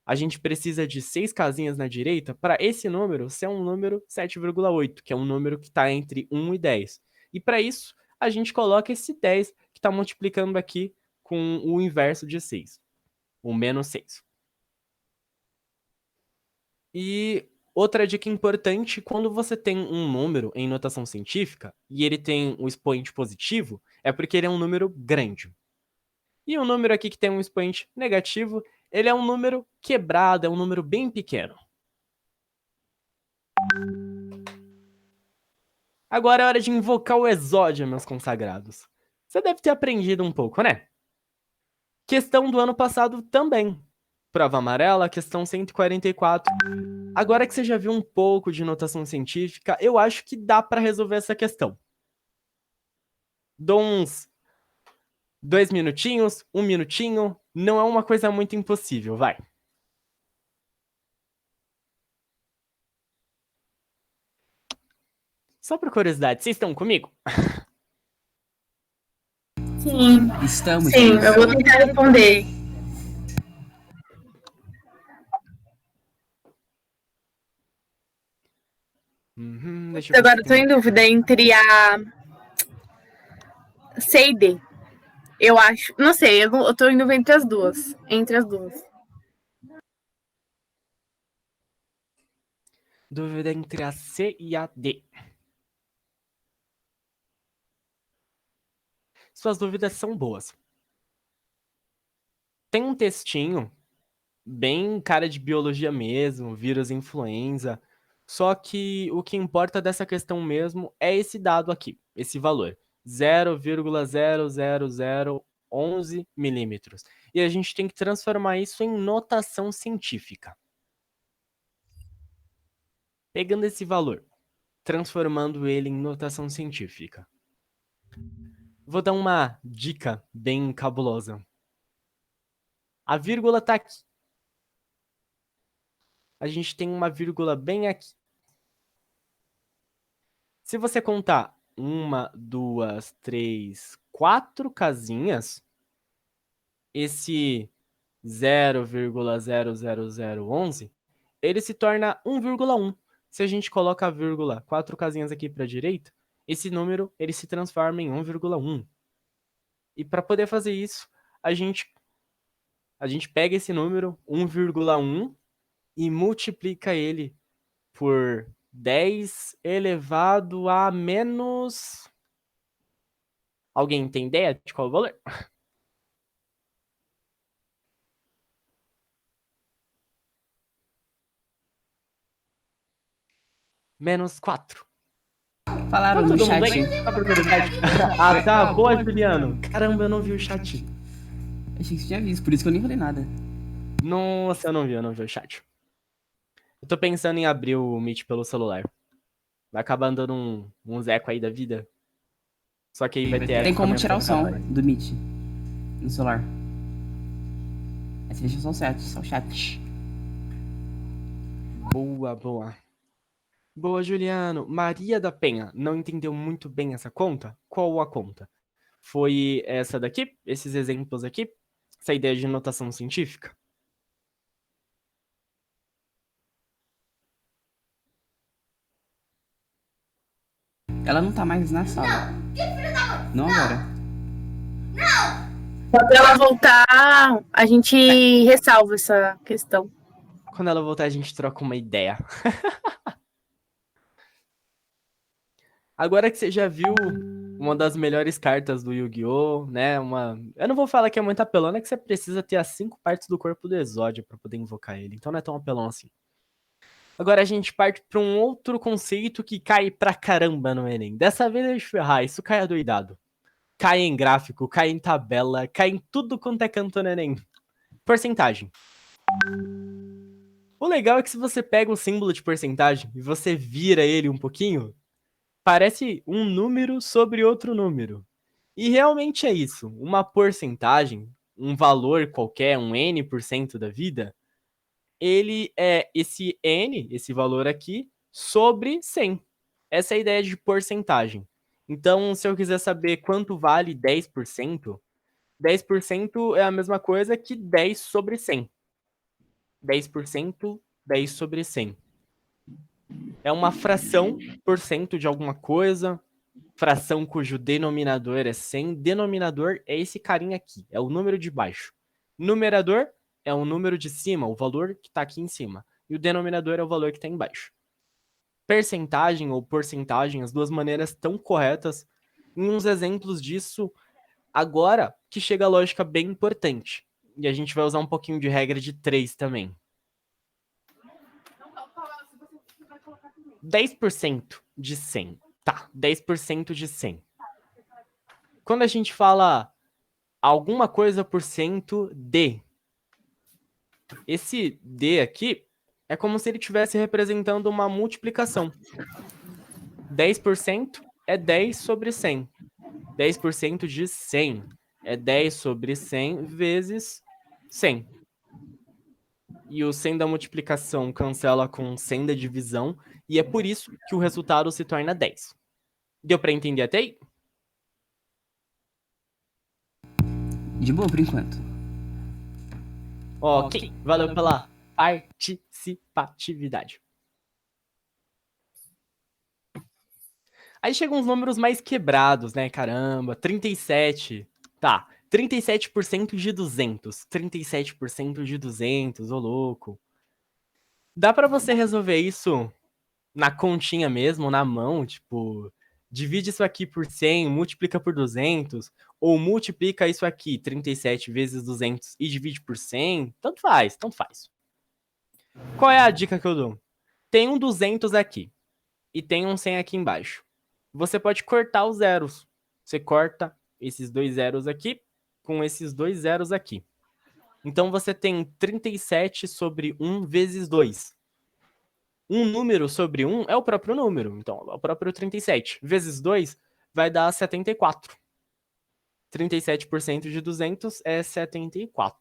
A gente precisa de 6 casinhas na direita para esse número ser um número 7,8, que é um número que está entre 1 e 10. E para isso, a gente coloca esse 10 que está multiplicando aqui com o inverso de 6, o menos 6. E outra dica importante, quando você tem um número em notação científica e ele tem um expoente positivo, é porque ele é um número grande. E o número aqui que tem um expoente negativo, ele é um número quebrado, é um número bem pequeno. Agora é hora de invocar o exódio, meus consagrados. Você deve ter aprendido um pouco, né? Questão do ano passado também. Prova amarela, questão 144. Agora que você já viu um pouco de notação científica, eu acho que dá para resolver essa questão. Dou uns 2 minutinhos, 1 minutinho, não é uma coisa muito impossível, vai. Só por curiosidade, vocês estão comigo? Sim, Estamos. sim, eu vou tentar responder. Deixa eu Agora eu tô em dúvida entre C e D. Eu acho. Não sei, eu tô indo entre as duas. Entre as duas. Dúvida entre a C e a D. Suas dúvidas são boas. Tem um textinho, bem cara de biologia mesmo, vírus influenza. Só que o que importa dessa questão mesmo é esse dado aqui, esse valor. 0,00011 milímetros. E a gente tem que transformar isso em notação científica. Pegando esse valor, transformando ele em notação científica. Vou dar uma dica bem cabulosa. A vírgula tá aqui. A gente tem uma vírgula bem aqui. Se você contar 1, 2, 3, 4 casinhas, esse 0,00011, ele se torna 1,1. Se a gente coloca a vírgula 4 casinhas aqui para a direita, esse número ele se transforma em 1,1. E para poder fazer isso, a gente pega esse número 1,1 e multiplica ele por 10 elevado a menos... Alguém tem ideia de qual é o valor? Menos 4. Falaram Tá no todo mundo chat. bem? A prioridade. Ah, tá. Boa, Juliano. Caramba, eu não vi o chat. Achei que você tinha visto, por isso que eu nem falei nada. Nossa, eu não vi o chat. Eu tô pensando em abrir o Meet pelo celular. Vai acabar dando uns eco aí da vida. Só que aí vai ter eco. Tem como também tirar o pra som caralho. do Meet no celular. Aí você deixa só o chat. Boa. Boa, Juliano. Maria da Penha não entendeu muito bem essa conta? Qual a conta? Foi essa daqui? Esses exemplos aqui? Essa ideia de notação científica? Ela não tá mais na sala. Não agora. Quando ela voltar, a gente ressalva essa questão. Quando ela voltar, a gente troca uma ideia. Agora que você já viu uma das melhores cartas do Yu-Gi-Oh!, né? Eu não vou falar que é muito apelona, que você precisa ter as 5 partes do corpo do Exódio pra poder invocar ele. Então não é tão apelão assim. Agora a gente parte pra um outro conceito que cai pra caramba no Enem. Dessa vez é de ferrar, isso cai adoidado. Cai em gráfico, cai em tabela, cai em tudo quanto é canto no Enem. Porcentagem. O legal é que se você pega o símbolo de porcentagem e você vira ele um pouquinho, parece um número sobre outro número. E realmente é isso. Uma porcentagem, um valor qualquer, um N% da vida, ele é esse N, esse valor aqui, sobre 100. Essa é a ideia de porcentagem. Então, se eu quiser saber quanto vale 10%, 10% é a mesma coisa que 10 sobre 100. 10%, 10 sobre 100. É uma fração por cento de alguma coisa, fração cujo denominador é 100. Denominador é esse carinha aqui, é o número de baixo. Numerador é o número de cima, o valor que está aqui em cima. E o denominador é o valor que está embaixo. Percentagem ou porcentagem, as duas maneiras estão corretas. Em uns exemplos disso, agora que chega a lógica bem importante. E a gente vai usar um pouquinho de regra de 3 também. 10% de 100. Tá, 10% de 100. Quando a gente fala alguma coisa por cento de, esse D aqui é como se ele estivesse representando uma multiplicação. 10% é 10 sobre 100. 10% de 100 é 10 sobre 100 vezes 100. E o 100 da multiplicação cancela com 100 da divisão, e é por isso que o resultado se torna 10. Deu para entender até aí? De boa por enquanto. Ok, valeu pela participatividade. Aí chegam uns números mais quebrados, né? Caramba, 37. Tá, 37% de 200. 37% de 200, ô louco. Dá pra você resolver isso na continha mesmo, na mão, tipo, divide isso aqui por 100, multiplica por 200, ou multiplica isso aqui, 37 vezes 200 e divide por 100, tanto faz, tanto faz. Qual é a dica que eu dou? Tem um 200 aqui e tem um 100 aqui embaixo. Você pode cortar os zeros. Você corta esses dois zeros aqui com esses dois zeros aqui. Então você tem 37 sobre 1 vezes 2. Um número sobre 1 é o próprio número, então é o próprio 37. Vezes 2 vai dar 74. 37% de 200 é 74.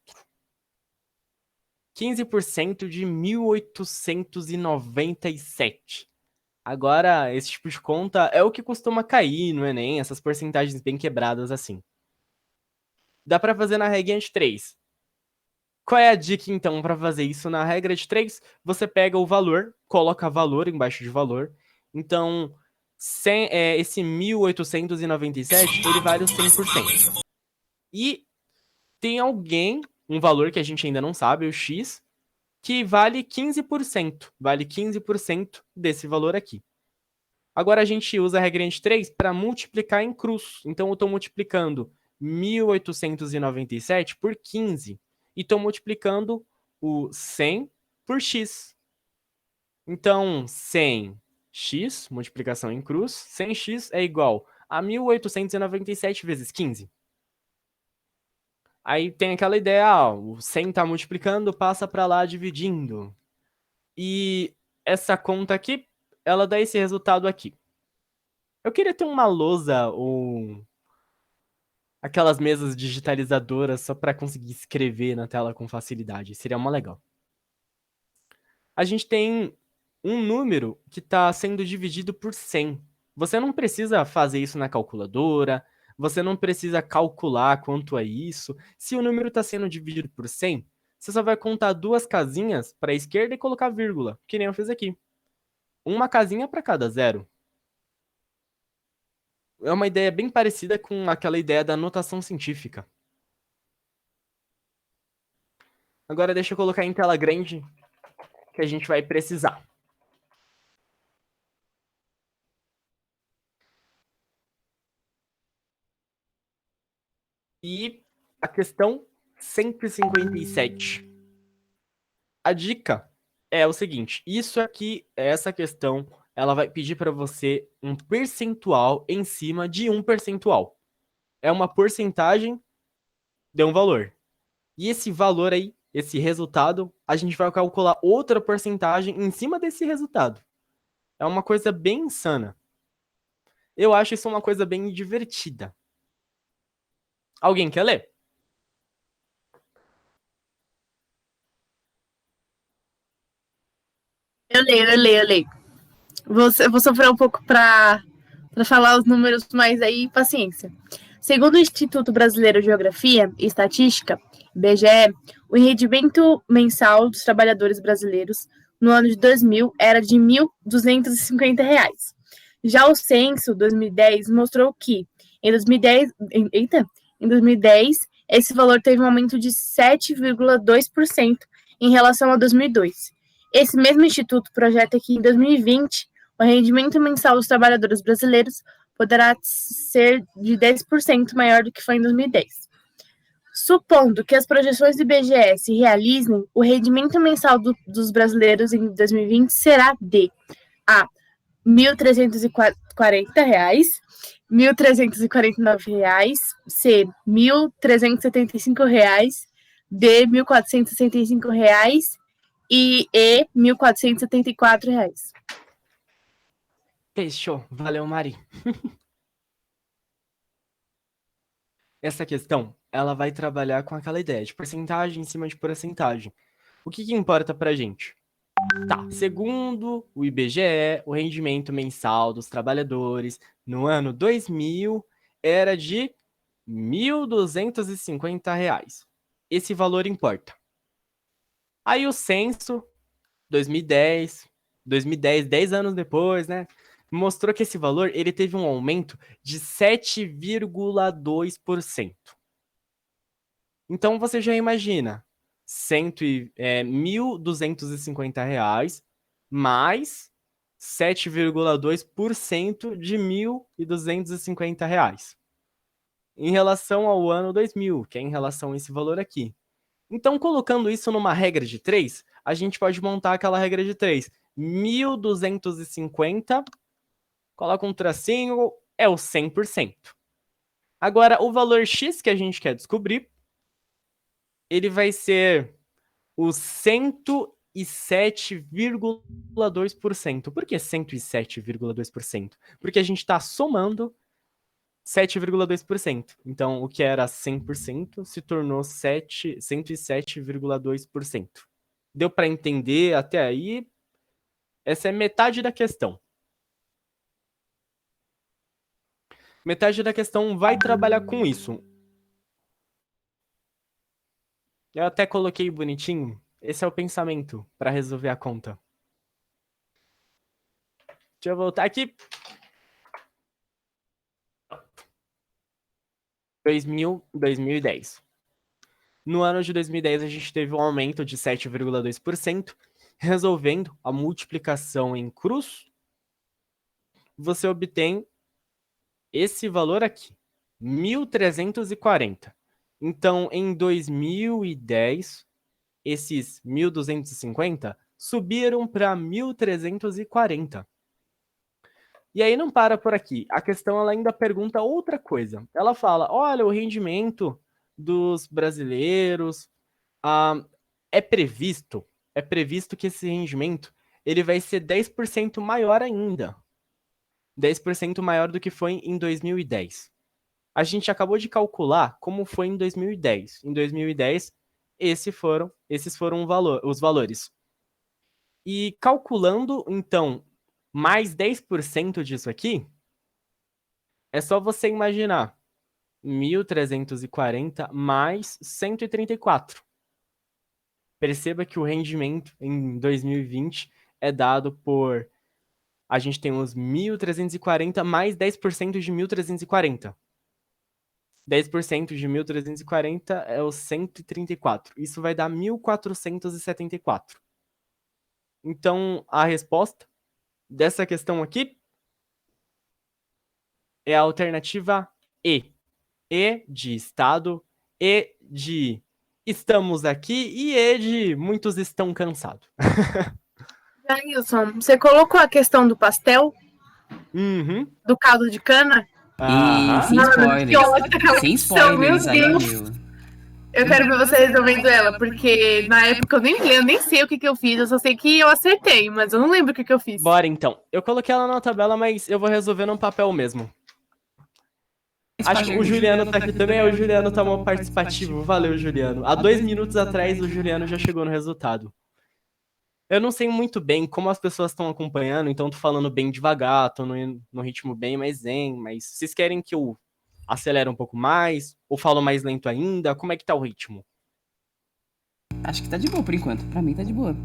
15% de 1897. Agora, esse tipo de conta é o que costuma cair no Enem, essas porcentagens bem quebradas assim. Dá para fazer na regrinha de 3. Qual é a dica, então, para fazer isso na regra de 3? Você pega o valor, coloca valor embaixo de valor. Então, esse 1897, ele vale o 100%. E tem alguém, um valor que a gente ainda não sabe, o X, que vale 15%. Vale 15% desse valor aqui. Agora a gente usa a regra de 3 para multiplicar em cruz. Então eu estou multiplicando 1897 por 15. E estou multiplicando o 100 por x. Então 100x, multiplicação em cruz, 100x é igual a 1897 vezes 15. Aí tem aquela ideia, o 100 está multiplicando, passa para lá dividindo. E essa conta aqui, ela dá esse resultado aqui. Eu queria ter uma lousa ou aquelas mesas digitalizadoras só para conseguir escrever na tela com facilidade. Seria uma legal. A gente tem um número que está sendo dividido por 100. Você não precisa fazer isso na calculadora, você não precisa calcular quanto é isso. Se o número está sendo dividido por 100, você só vai contar duas casinhas para a esquerda e colocar vírgula, que nem eu fiz aqui. Uma casinha para cada zero. É uma ideia bem parecida com aquela ideia da notação científica. Agora deixa eu colocar em tela grande que a gente vai precisar. E a questão 157. A dica é o seguinte, isso aqui, essa questão, ela vai pedir para você um percentual em cima de um percentual. É uma porcentagem de um valor. E esse valor aí, esse resultado, a gente vai calcular outra porcentagem em cima desse resultado. É uma coisa bem insana. Eu acho isso uma coisa bem divertida. Alguém quer ler? Eu leio. Eu vou sofrer um pouco para falar os números, mas aí, paciência. Segundo o Instituto Brasileiro de Geografia e Estatística, IBGE, o rendimento mensal dos trabalhadores brasileiros no ano de 2000 era de R$ 1.250. Já o censo 2010 mostrou que em 2010 esse valor teve um aumento de 7,2% em relação a 2002. Esse mesmo instituto projeta que em 2020 o rendimento mensal dos trabalhadores brasileiros poderá ser de 10% maior do que foi em 2010. Supondo que as projeções do IBGE se realizem, o rendimento mensal dos brasileiros em 2020 será de A. R$ 1.340, R$ 1.349, C. R$ 1.375, D. R$ 1.465 e R$ 1.474. Fechou. Valeu, Mari. Essa questão, ela vai trabalhar com aquela ideia de porcentagem em cima de porcentagem. O que importa pra gente? Tá, segundo o IBGE, o rendimento mensal dos trabalhadores no ano 2000 era de R$ 1.250. Esse valor importa. Aí o censo, 2010, 10 anos depois, né? mostrou que esse valor ele teve um aumento de 7,2%. Então você já imagina, R$ 1.250 mais 7,2% de R$ 1.250 em relação ao ano 2000, que é em relação a esse valor aqui. Então, colocando isso numa regra de 3, a gente pode montar aquela regra de 3. 1.250, coloca um tracinho, é o 100%. Agora, o valor X que a gente quer descobrir, ele vai ser o 107,2%. Por que 107,2%? Porque a gente está somando 7,2%. Então, o que era 100% se tornou 107,2%. Deu para entender até aí? Essa é metade da questão. Metade da questão vai trabalhar com isso. Eu até coloquei bonitinho. Esse é o pensamento para resolver a conta. Deixa eu voltar aqui. 2010. No ano de 2010, a gente teve um aumento de 7,2%, resolvendo a multiplicação em cruz, você obtém esse valor aqui, 1.340. Então, em 2010, esses 1.250 subiram para 1.340. E aí não para por aqui. A questão ela ainda pergunta outra coisa. Ela fala, olha, o rendimento dos brasileiros é previsto que esse rendimento ele vai ser 10% maior ainda. 10% maior do que foi em 2010. A gente acabou de calcular como foi em 2010. Em 2010, esses foram os valores. E calculando, então, mais 10% disso aqui, é só você imaginar 1.340 mais 134. Perceba que o rendimento em 2020 é dado por... A gente tem os 1.340 mais 10% de 1.340. 10% de 1.340 é o 134. Isso vai dar 1.474. Então, a resposta dessa questão aqui é a alternativa E. E de estado, E de estamos aqui e E de muitos estão cansados. Jailson, você colocou a questão do pastel? Uhum. Do caldo de cana? E sem spoilers. Sem spoilers aí, meu. Eu quero ver você resolvendo ela, porque na época eu nem sei o que eu fiz, eu só sei que eu acertei, mas eu não lembro o que eu fiz. Bora então. Eu coloquei ela na tabela, mas eu vou resolver no papel mesmo. Acho que o Juliano tá aqui também, o Juliano tá muito participativo. Valeu, Juliano. Há 2 minutos atrás, o Juliano já chegou no resultado. Eu não sei muito bem como as pessoas estão acompanhando, então tô falando bem devagar, tô no ritmo bem mais zen, mas vocês querem que eu acelere um pouco mais? Ou falo mais lento ainda? Como é que tá o ritmo? Acho que tá de boa por enquanto. Pra mim tá de boa.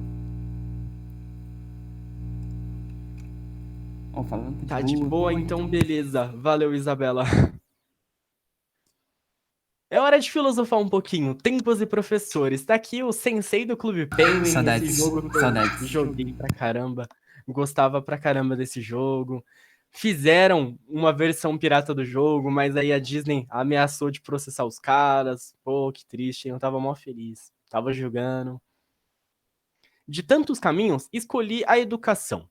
Ó, falando Tá de boa, então beleza. Valeu, Isabela. É hora de filosofar um pouquinho. Tempos e professores. Tá aqui o sensei do Clube Penguin. Saudades. Esse jogo que eu joguei pra caramba. Gostava pra caramba desse jogo. Fizeram uma versão pirata do jogo, mas aí a Disney ameaçou de processar os caras. Pô, que triste. Eu tava mó feliz. Tava jogando. De tantos caminhos, escolhi a educação.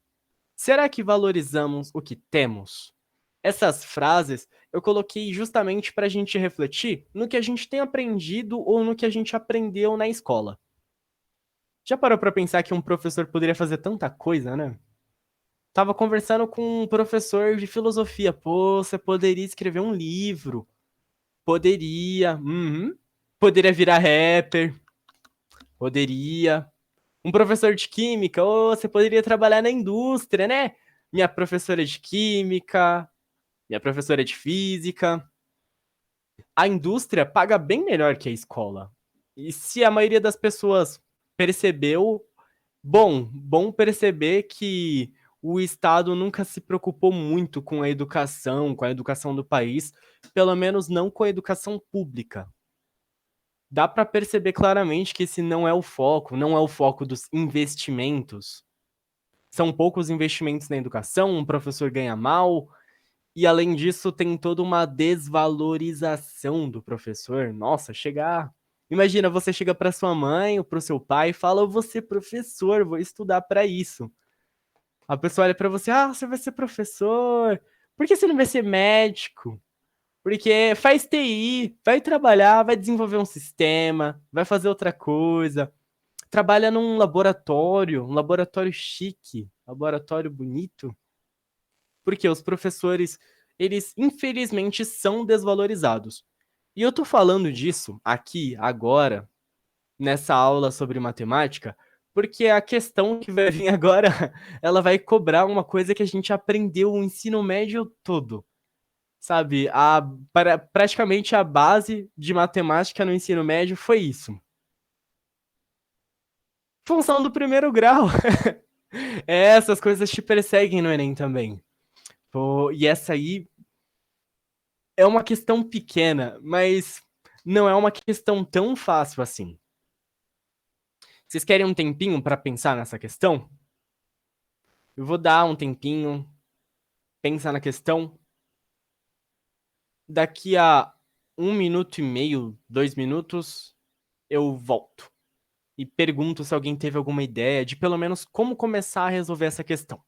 Será que valorizamos o que temos? Essas frases eu coloquei justamente para a gente refletir no que a gente tem aprendido ou no que a gente aprendeu na escola. Já parou para pensar que um professor poderia fazer tanta coisa, né? Tava conversando com um professor de filosofia. Pô, você poderia escrever um livro. Poderia. Poderia virar rapper. Poderia. Um professor de química. Ô, você poderia trabalhar na indústria, né? Minha professora de química... Minha professora de física. A indústria paga bem melhor que a escola. E se a maioria das pessoas percebeu, bom perceber que o Estado nunca se preocupou muito com a educação do país, pelo menos não com a educação pública. Dá para perceber claramente que esse não é o foco, não é o foco dos investimentos. São poucos investimentos na educação, um professor ganha mal, e além disso tem toda uma desvalorização do professor. Nossa, Imagina, você chega para sua mãe ou para o seu pai e fala: eu vou ser professor, vou estudar para isso. A pessoa olha para você: você vai ser professor, por que você não vai ser médico? Porque faz TI, vai trabalhar, vai desenvolver um sistema, vai fazer outra coisa. Trabalha num laboratório, um laboratório chique, laboratório bonito. Porque os professores, eles infelizmente são desvalorizados. E eu tô falando disso aqui, agora, nessa aula sobre matemática, porque a questão que vai vir agora, ela vai cobrar uma coisa que a gente aprendeu o ensino médio todo. Sabe, praticamente a base de matemática no ensino médio foi isso. Função do primeiro grau. Essas coisas te perseguem no Enem também. Pô, e essa aí é uma questão pequena, mas não é uma questão tão fácil assim. Vocês querem um tempinho para pensar nessa questão? Eu vou dar um tempinho, pensa na questão. Daqui a 1 minuto e meio, 2 minutos, eu volto. E pergunto se alguém teve alguma ideia de pelo menos como começar a resolver essa questão.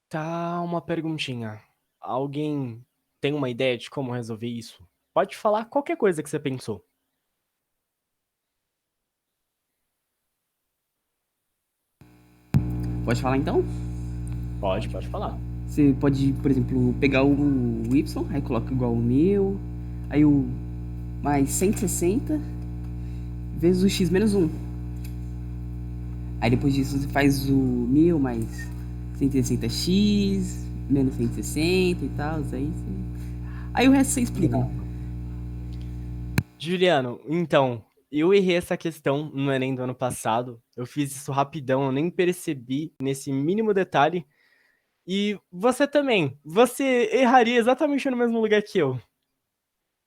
Tá, uma perguntinha. Alguém tem uma ideia de como resolver isso? Pode falar qualquer coisa que você pensou. Pode falar então? Pode falar. Você pode, por exemplo, pegar o Y, aí coloca igual o 1000, aí o mais 160 vezes o x menos 1. Aí depois disso você faz o 1000 mais 160x menos 160 e tal, aí o resto você explica. Juliano, então, eu errei essa questão no Enem do ano passado. Eu fiz isso rapidão, eu nem percebi nesse mínimo detalhe. E você também. Você erraria exatamente no mesmo lugar que eu.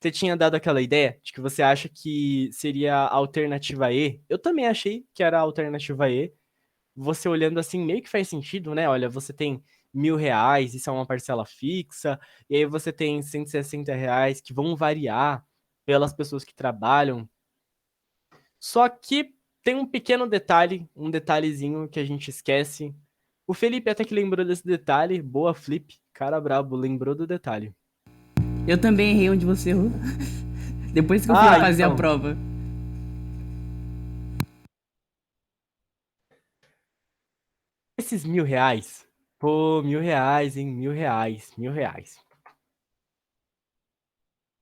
Você tinha dado aquela ideia de que você acha que seria a alternativa E. Eu também achei que era a alternativa E. Você olhando assim, meio que faz sentido, né? Olha, você tem R$ 1.000, isso é uma parcela fixa. E aí você tem R$ 160 que vão variar pelas pessoas que trabalham. Só que tem um pequeno detalhe, um detalhezinho que a gente esquece. O Felipe até que lembrou desse detalhe. Boa, Flip. Cara brabo, lembrou do detalhe. Eu também errei onde você errou. Depois que eu fui fazer a prova. Esses R$ 1.000, pô, R$ 1.000, hein? R$ 1.000.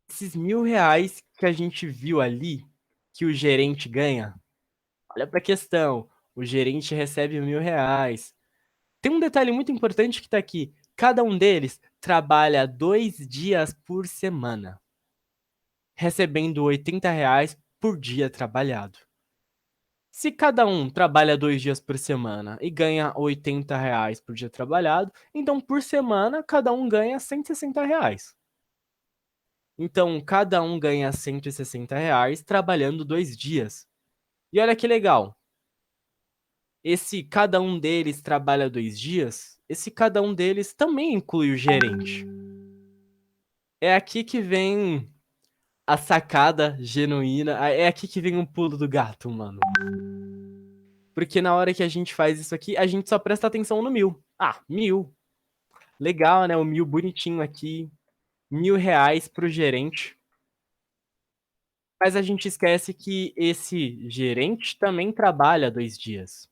Esses R$ 1.000 que a gente viu ali, que o gerente ganha, olha pra questão, o gerente recebe R$ 1.000. Tem um detalhe muito importante que tá aqui, cada um deles trabalha 2 dias por semana, recebendo R$ 80 por dia trabalhado. Se cada um trabalha 2 dias por semana e ganha R$ 80 por dia trabalhado, então por semana cada um ganha R$ 160. Então cada um ganha R$ 160 trabalhando 2 dias. E olha que legal. Esse cada um deles trabalha 2 dias, esse cada um deles também inclui o gerente. É aqui que vem a sacada genuína, é aqui que vem o pulo do gato, mano. Porque na hora que a gente faz isso aqui, a gente só presta atenção no 1.000. Ah, 1.000. Legal, né? O 1.000 bonitinho aqui. R$ 1.000 pro gerente. Mas a gente esquece que esse gerente também trabalha 2 dias.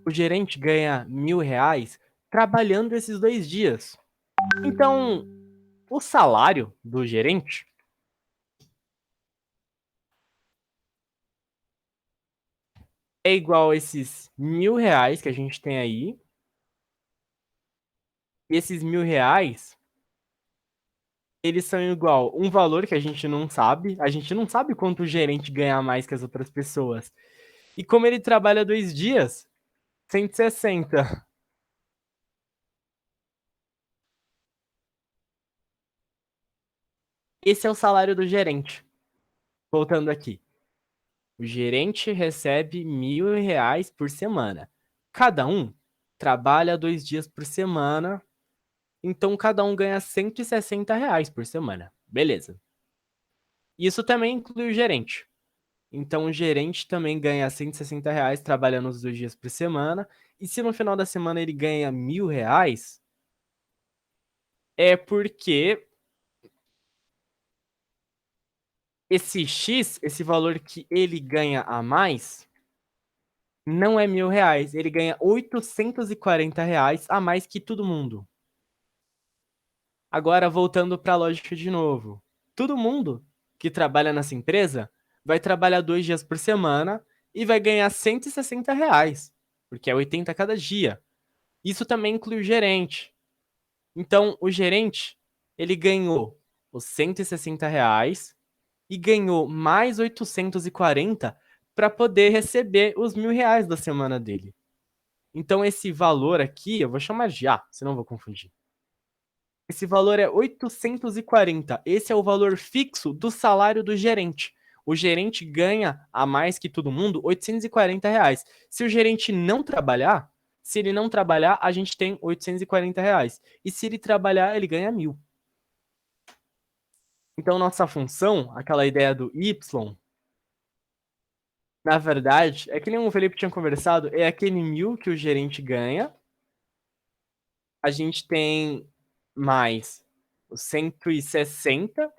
O gerente ganha R$ 1.000 trabalhando esses 2 dias. Então, o salário do gerente é igual a esses R$ 1.000 que a gente tem aí. E esses R$ 1.000, eles são igual um valor que a gente não sabe. A gente não sabe quanto o gerente ganha mais que as outras pessoas. E como ele trabalha 2 dias, 160. Esse é o salário do gerente. Voltando aqui. O gerente recebe R$ 1.000 por semana. Cada um trabalha 2 dias por semana. Então cada um ganha R$ 160 por semana. Beleza. Isso também inclui o gerente. Então o gerente também ganha R$ 160 trabalhando os 2 dias por semana. E se no final da semana ele ganha R$ 1.000, é porque esse X, esse valor que ele ganha a mais, não é R$ 1.000. Ele ganha R$ 840 a mais que todo mundo. Agora, voltando para a lógica de novo. Todo mundo que trabalha nessa empresa vai trabalhar 2 dias por semana e vai ganhar R$ 160, porque é 80 cada dia. Isso também inclui o gerente. Então, o gerente, ele ganhou os R$ 160 e ganhou mais 840 para poder receber os R$ 1.000 da semana dele. Então, esse valor aqui, eu vou chamar de A, senão eu vou confundir. Esse valor é 840. Esse é o valor fixo do salário do gerente. O gerente ganha a mais que todo mundo R$ 840. Se o gerente não trabalhar, se ele não trabalhar, a gente tem R$ 840. E se ele trabalhar, ele ganha 1.000. Então, nossa função, aquela ideia do Y, na verdade, é que nem o Felipe tinha conversado, é aquele 1.000 que o gerente ganha. A gente tem mais os 160,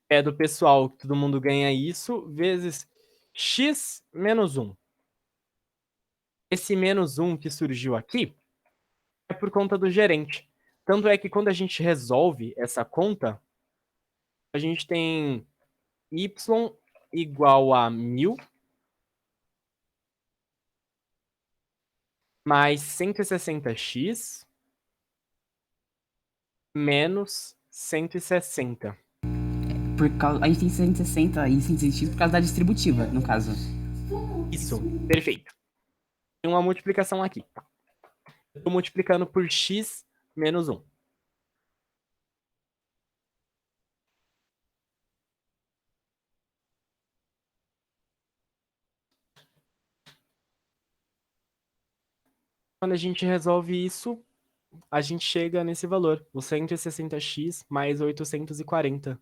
é do pessoal, todo mundo ganha isso, vezes x menos 1. Esse menos 1 que surgiu aqui é por conta do gerente. Tanto é que quando a gente resolve essa conta, a gente tem y igual a 1.000 mais 160x menos 160. A gente tem 160 e 160 por causa da distributiva, no caso. Isso, perfeito. Tem uma multiplicação aqui. Eu estou multiplicando por x menos 1. Quando a gente resolve isso, a gente chega nesse valor, o 160x mais 840.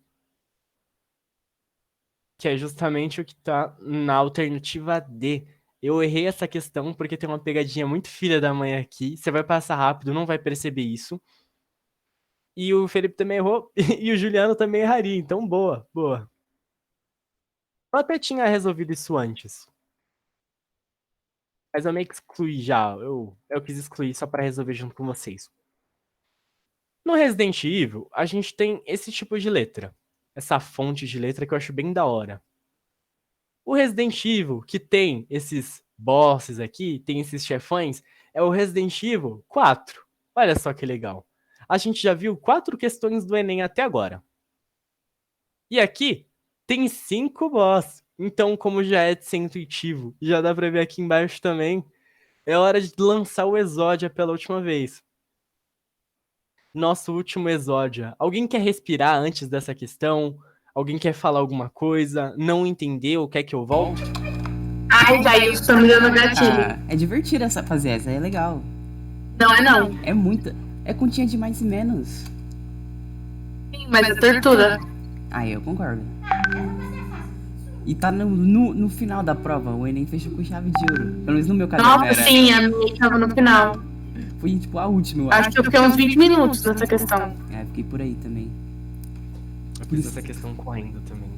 Que é justamente o que está na alternativa D. Eu errei essa questão porque tem uma pegadinha muito filha da mãe aqui. Você vai passar rápido, não vai perceber isso. E o Felipe também errou, e o Juliano também erraria. Então, boa, boa. Eu até tinha resolvido isso antes. Mas eu meio que excluí já. Eu quis excluir só pra resolver junto com vocês. No Resident Evil, a gente tem esse tipo de letra. Essa fonte de letra que eu acho bem da hora. O Resident Evil, que tem esses bosses aqui, tem esses chefões, é o Resident Evil 4. Olha só que legal. A gente já viu 4 questões do Enem até agora. E aqui tem 5 boss. Então, como já é de ser intuitivo, já dá pra ver aqui embaixo também, é hora de lançar o Exódia pela última vez. Nosso último Exódia. Alguém quer respirar antes dessa questão? Alguém quer falar alguma coisa? Não entendeu? Quer que eu volte? Ai, Jair, tô me dando gatilho. É divertido fazer essa, é legal. Não é não. É muita. É continha de mais e menos. Sim, mas é tortura. Ah, eu concordo. E tá no final da prova, o Enem fechou com chave de ouro. Pelo menos no meu caderno Nossa, era. sim, a minha tava no final. Foi tipo a última, eu acho. Acho que eu fiquei uns 20 minutos nessa questão. É, fiquei por aí também. Eu fiz essa questão correndo também.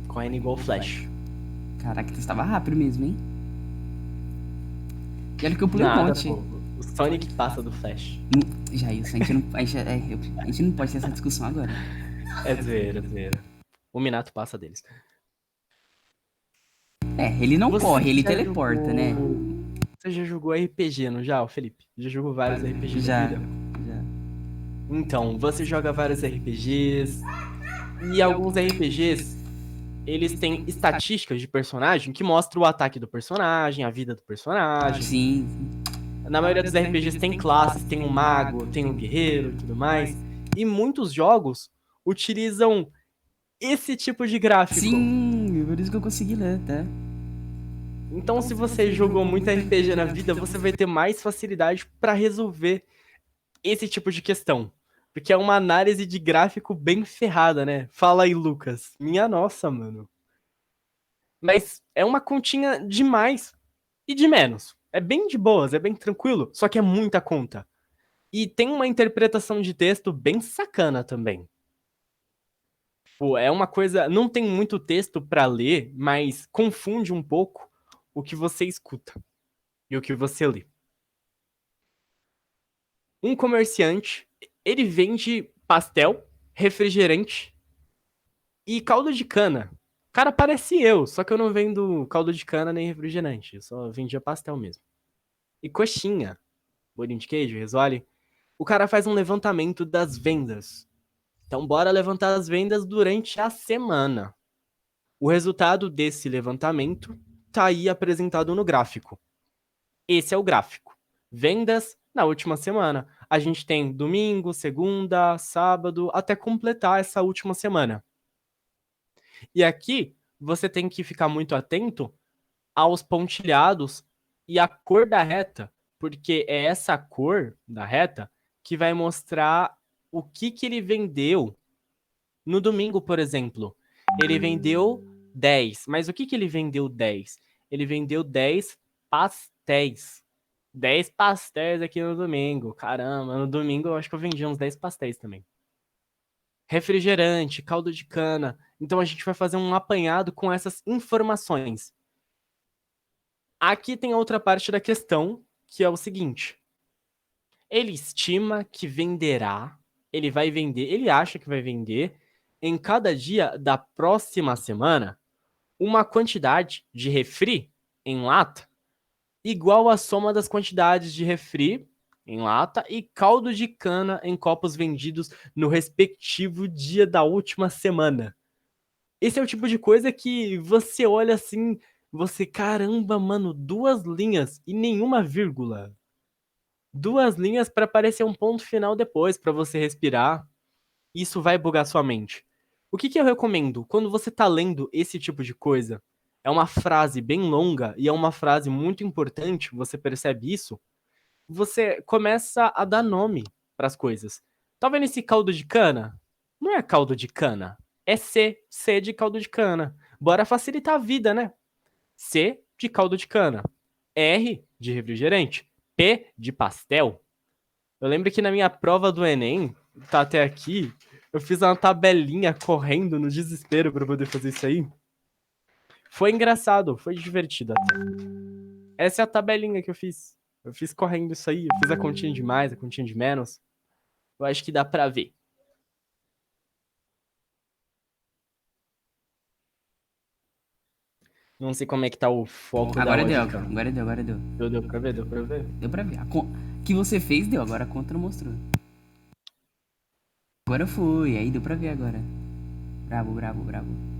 Correndo igual Flash. Caraca, tu estava rápido mesmo, hein? E olha que eu pulei um Nada, monte. pô. O Sonic passa do Flash. Já isso, a gente não pode ter essa discussão agora. É zoeira, é zoeira. O Minato passa deles. É, ele não Você corre, ele já teleporta, jogou- né? Você já jogou RPG, não já, Felipe? Já jogou vários RPGs Já. na vida? Então, você joga vários RPGs. E alguns RPGs, eles têm estatísticas de personagem que mostram o ataque do personagem, a vida do personagem. Sim. Na maioria dos RPGs tem classes, tem um mago, tem um guerreiro e tudo mais. E muitos jogos utilizam esse tipo de gráfico. Sim, por isso que eu consegui ler, tá? Então, se você jogou muito RPG na vida, você vai ter mais facilidade para resolver esse tipo de questão. Porque é uma análise de gráfico bem ferrada, né? Fala aí, Lucas. Minha nossa, mano. Mas é uma continha de mais e de menos. É bem de boas, é bem tranquilo, só que é muita conta. E tem uma interpretação de texto bem sacana também. Pô, é uma coisa, não tem muito texto pra ler, mas confunde um pouco o que você escuta e o que você lê. Um comerciante, ele vende pastel, refrigerante e caldo de cana. Cara, parece eu, só que eu não vendo caldo de cana nem refrigerante, eu só vendia pastel mesmo. E coxinha, bolinho de queijo, risole. O cara faz um levantamento das vendas. Então bora levantar as vendas durante a semana. O resultado desse levantamento tá aí apresentado no gráfico. Esse é o gráfico. Vendas na última semana. A gente tem domingo, segunda, sábado, até completar essa última semana. E aqui você tem que ficar muito atento aos pontilhados e à cor da reta, porque é essa cor da reta que vai mostrar o que ele vendeu no domingo, por exemplo. Ele vendeu 10, mas o que ele vendeu 10? Ele vendeu 10 pastéis. 10 pastéis aqui no domingo. Caramba, no domingo eu acho que eu vendi uns 10 pastéis também. Refrigerante, caldo de cana. Então a gente vai fazer um apanhado com essas informações. Aqui tem outra parte da questão, que é o seguinte. Ele estima que venderá, ele vai vender, ele acha que vai vender em cada dia da próxima semana uma quantidade de refri em lata igual à soma das quantidades de refri em lata e caldo de cana em copos vendidos no respectivo dia da última semana. Esse é o tipo de coisa que você olha assim, você, caramba, mano, 2 linhas e nenhuma vírgula. 2 linhas para aparecer um ponto final depois, para você respirar. Isso vai bugar sua mente. O que eu recomendo? Quando você tá lendo esse tipo de coisa, é uma frase bem longa e é uma frase muito importante, você percebe isso, você começa a dar nome para as coisas. Tá vendo esse caldo de cana? Não é caldo de cana, é C de caldo de cana. Bora facilitar a vida, né? C de caldo de cana, R de refrigerante, P de pastel. Eu lembro que na minha prova do Enem, tá até aqui, eu fiz uma tabelinha correndo no desespero para poder fazer isso aí. Foi engraçado, foi divertido até. Essa é a tabelinha que eu fiz. Eu fiz correndo isso aí, eu fiz a continha de mais, a continha de menos. Eu acho que dá pra ver. Não sei como é que tá o foco da Agora deu, lógica. agora deu. Deu pra ver, deu pra ver. Deu pra ver. Que você fez, deu. Agora a conta não mostrou. Agora foi, aí deu pra ver agora. Bravo, bravo, bravo.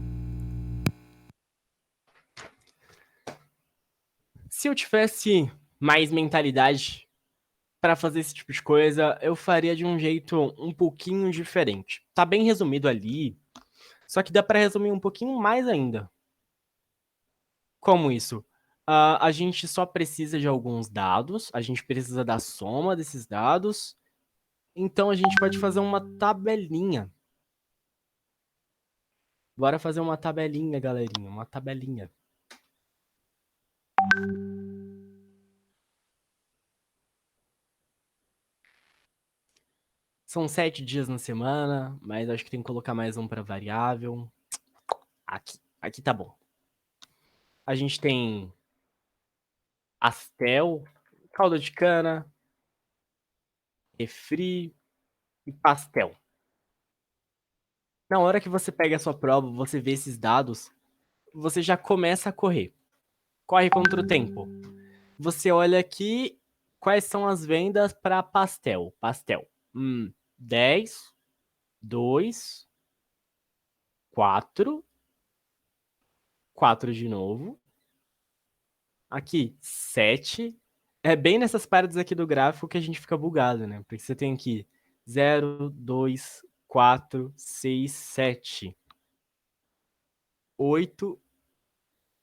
Se eu tivesse mais mentalidade pra fazer esse tipo de coisa, eu faria de um jeito um pouquinho diferente. Tá bem resumido ali, só que dá pra resumir um pouquinho mais ainda. Como isso? A gente só precisa de alguns dados, a gente precisa da soma desses dados, então a gente pode fazer uma tabelinha. Bora fazer uma tabelinha, galerinha, uma tabelinha. São 7 dias na semana, mas acho que tem que colocar mais um para variável. Aqui tá bom. A gente tem pastel, caldo de cana, refri e pastel. Na hora que você pega a sua prova, você vê esses dados, você já começa a correr. Corre contra o tempo. Você olha aqui quais são as vendas para pastel. 10, 2, 4, 4 de novo. Aqui, 7. É bem nessas partes aqui do gráfico que a gente fica bugado, né? Porque você tem aqui 0, 2, 4, 6, 7. 8,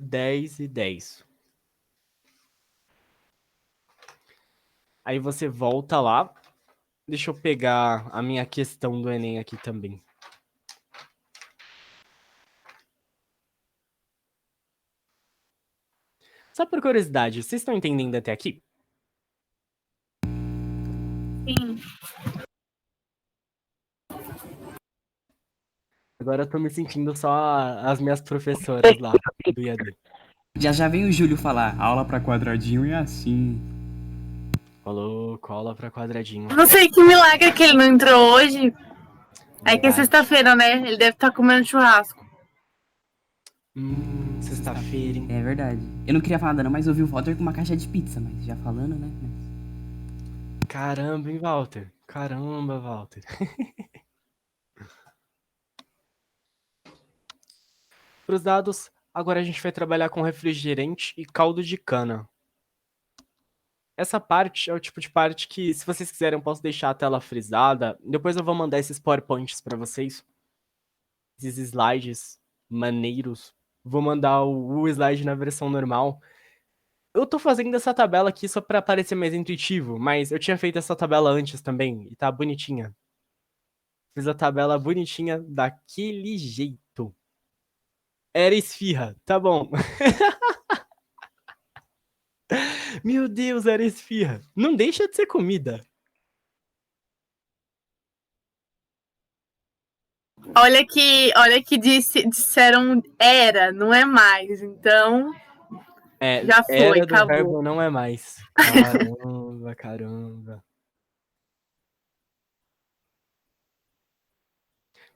10 e 10. Aí você volta lá. Deixa eu pegar a minha questão do Enem aqui também. Só por curiosidade, vocês estão entendendo até aqui? Sim. Agora eu tô me sentindo só as minhas professoras lá do IAD. Já vem o Júlio falar, aula pra quadradinho é assim. Falou, cola pra quadradinho. Não sei que milagre que ele não entrou hoje. É que é Verdade. sexta-feira, né? Ele deve estar comendo churrasco. Sexta-feira, hein? É verdade. Eu não queria falar nada não, mas eu vi o Walter com uma caixa de pizza, mas já falando, né? Caramba, hein, Walter? Caramba, Walter. Para os dados, agora a gente vai trabalhar com refrigerante e caldo de cana. Essa parte é o tipo de parte que, se vocês quiserem, eu posso deixar a tela frisada. Depois eu vou mandar esses PowerPoints para vocês. Esses slides maneiros. Vou mandar o slide na versão normal. Eu tô fazendo essa tabela aqui só para parecer mais intuitivo, mas eu tinha feito essa tabela antes também e tá bonitinha. Fiz a tabela bonitinha daquele jeito. Era esfirra, tá bom. Meu Deus, era esfirra. Não deixa de ser comida. Olha que disseram era, não é mais. Então, já foi, era do acabou. verbo não é mais. Caramba, caramba.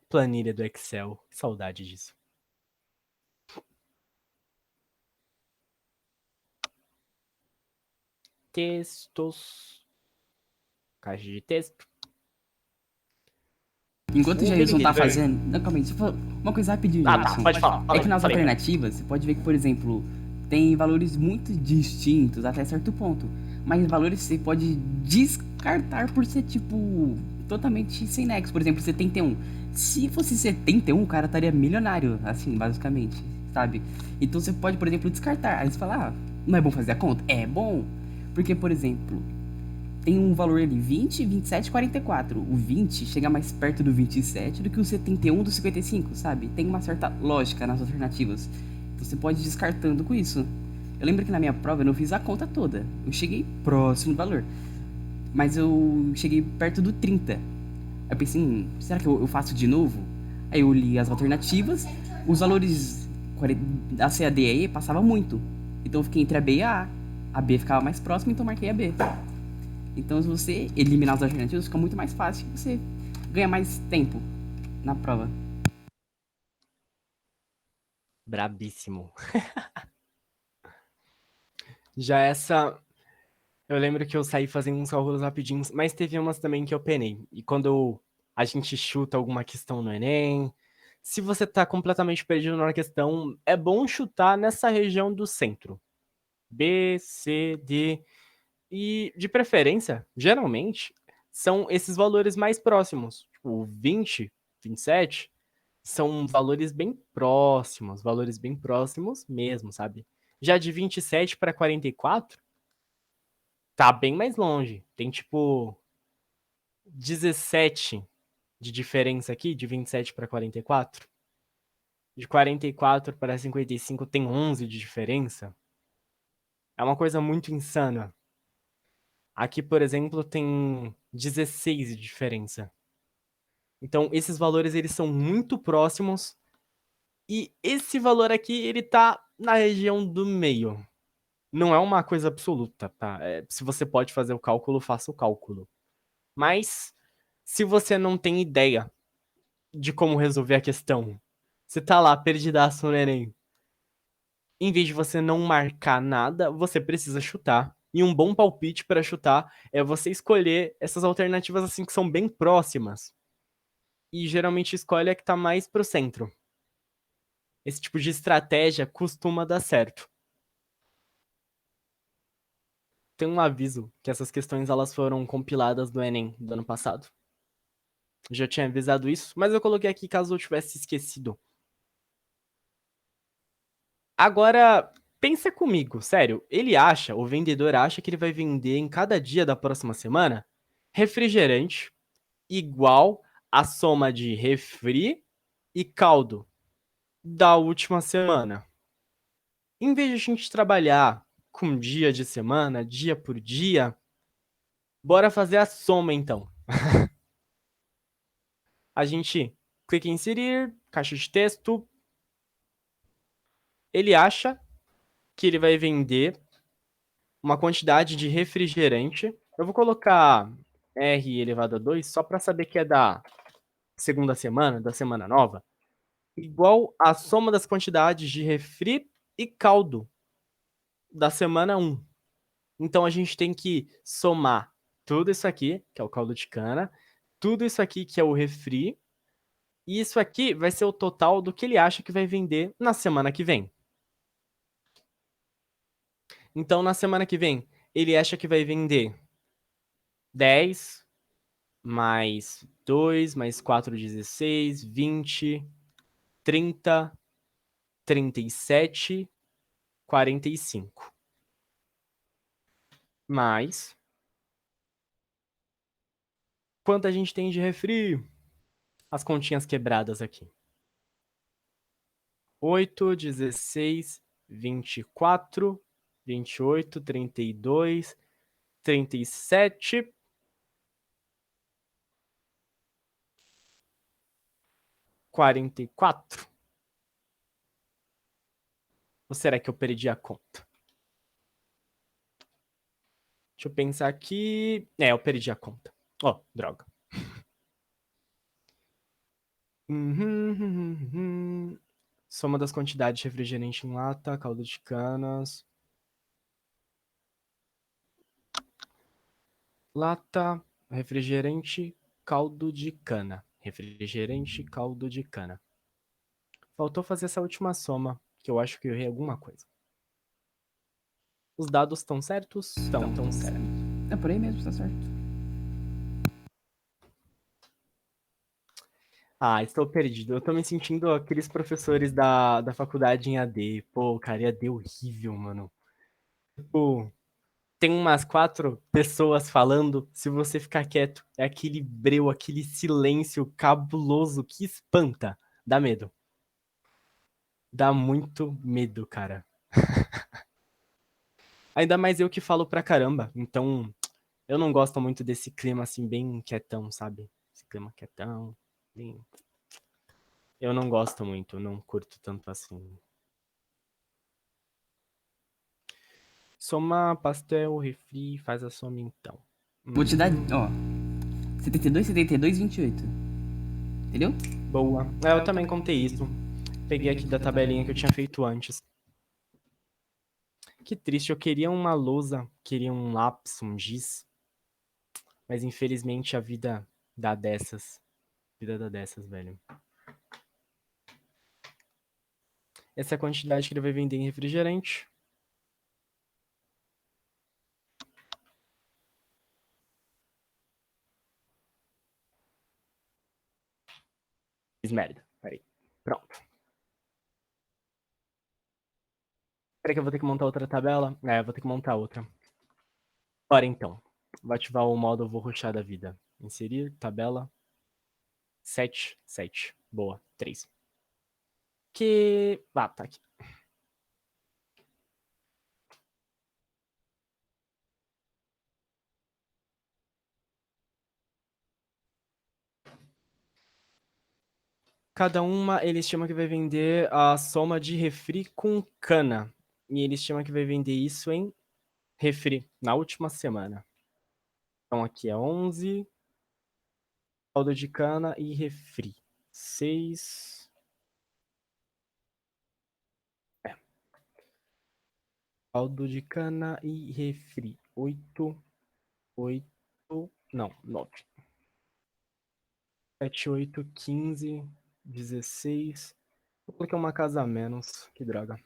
Planilha do Excel. Saudade disso. Textos. Caixa de texto. Enquanto o Jailson tá fazendo... Não, calma aí, uma coisa rapidinho, Jailson. Pode falar. É que nas alternativas, você pode ver que, por exemplo, tem valores muito distintos até certo ponto. Mas valores você pode descartar por ser, tipo, totalmente sem nexo. Por exemplo, 71. Se fosse 71, o cara estaria milionário, assim, basicamente, sabe? Então você pode, por exemplo, descartar. Aí você fala, ah, não é bom fazer a conta? É bom. Porque, por exemplo, tem um valor ali, 20, 27, 44. O 20 chega mais perto do 27 do que o 71 do 55, sabe? Tem uma certa lógica nas alternativas. Então você pode ir descartando com isso. Eu lembro que na minha prova eu não fiz a conta toda. Eu cheguei próximo do valor. Mas eu cheguei perto do 30. Eu pensei, será que eu faço de novo? Aí eu li as alternativas. Os valores a C e a D aí passava muito. Então eu fiquei entre a B e a A. A B ficava mais próxima, então eu marquei a B. Então se você eliminar as alternativas, fica muito mais fácil. Você ganha mais tempo na prova. Brabíssimo. Já essa... Eu lembro que eu saí fazendo uns cálculos rapidinhos, mas teve umas também que eu penei. E quando a gente chuta alguma questão no Enem, se você tá completamente perdido na questão, é bom chutar nessa região do centro. B, C, D. E, de preferência, geralmente, são esses valores mais próximos. Tipo, 20, 27, são valores bem próximos mesmo, sabe? Já de 27 para 44, tá bem mais longe. Tem, tipo, 17 de diferença aqui, de 27 para 44. De 44 para 55 tem 11 de diferença. É uma coisa muito insana. Aqui, por exemplo, tem 16 de diferença. Então, esses valores eles são muito próximos e esse valor aqui ele tá na região do meio. Não é uma coisa absoluta, tá? Se você pode fazer o cálculo, faça o cálculo. Mas se você não tem ideia de como resolver a questão, você tá lá perdidaço no Enem. Em vez de você não marcar nada, você precisa chutar. E um bom palpite para chutar é você escolher essas alternativas assim que são bem próximas. E geralmente escolhe a que tá mais pro centro. Esse tipo de estratégia costuma dar certo. Tem um aviso que essas questões elas foram compiladas do Enem do ano passado. Já tinha avisado isso, mas eu coloquei aqui caso eu tivesse esquecido. Agora, pensa comigo, sério. O vendedor acha que ele vai vender em cada dia da próxima semana refrigerante igual a soma de refri e caldo da última semana. Em vez de a gente trabalhar com dia de semana, dia por dia, bora fazer a soma então. A gente clica em inserir, caixa de texto. Ele acha que ele vai vender uma quantidade de refrigerante. Eu vou colocar R elevado a 2 só para saber que é da segunda semana, da semana nova. Igual a soma das quantidades de refri e caldo da semana 1. Então a gente tem que somar tudo isso aqui, que é o caldo de cana, tudo isso aqui, que é o refri, e isso aqui vai ser o total do que ele acha que vai vender na semana que vem. Então, na semana que vem, ele acha que vai vender 10, mais 2, mais 4, 16, 20, 30, 37, 45. Mais. Quanto a gente tem de refri? As continhas quebradas aqui. 8, 16, 24, 28, 32, 37, 44. Ou será que eu perdi a conta? Deixa eu pensar aqui. Eu perdi a conta. Ó, droga. Soma das quantidades de refrigerante em lata, caldo de canas. Lata, refrigerante, caldo de cana. Refrigerante, caldo de cana. Faltou fazer essa última soma, que eu acho que eu errei alguma coisa. Os dados estão certos? Estão certos. É por aí mesmo, tá certo. Estou perdido. Eu tô me sentindo aqueles professores da faculdade em AD. Pô, cara, EAD é horrível, mano. Tipo, tem umas 4 pessoas falando, se você ficar quieto, é aquele breu, aquele silêncio cabuloso que espanta. Dá medo. Dá muito medo, cara. Ainda mais eu que falo pra caramba. Então, eu não gosto muito desse clima assim, bem quietão, sabe? Esse clima quietão. Bem... Eu não gosto muito, não curto tanto assim. Soma, pastel, refri, faz a soma então. Vou te dar, ó. 72, 72, 28. Entendeu? Boa. Eu também contei isso. Peguei aqui da tabelinha que eu tinha feito antes. Que triste, eu queria uma lousa, queria um lápis, um giz. Mas infelizmente a vida dá dessas. Vida dá dessas, velho. Essa é a quantidade que ele vai vender em refrigerante. Fiz merda. Peraí. Pronto. Peraí que eu vou ter que montar outra tabela. Eu vou ter que montar outra. Bora então. Vou ativar o modo vou rushar da vida. Inserir, tabela. 7, 7. Boa, 3. Tá aqui. Cada uma, ele estima que vai vender a soma de refri com cana. E ele estima que vai vender isso em refri, na última semana. Então aqui é 11. Caldo de cana e refri. 6. Caldo de cana e refri. 8. 8. Não, 9. 7, 8, 15, 16. Vou colocar uma casa a menos. Que droga.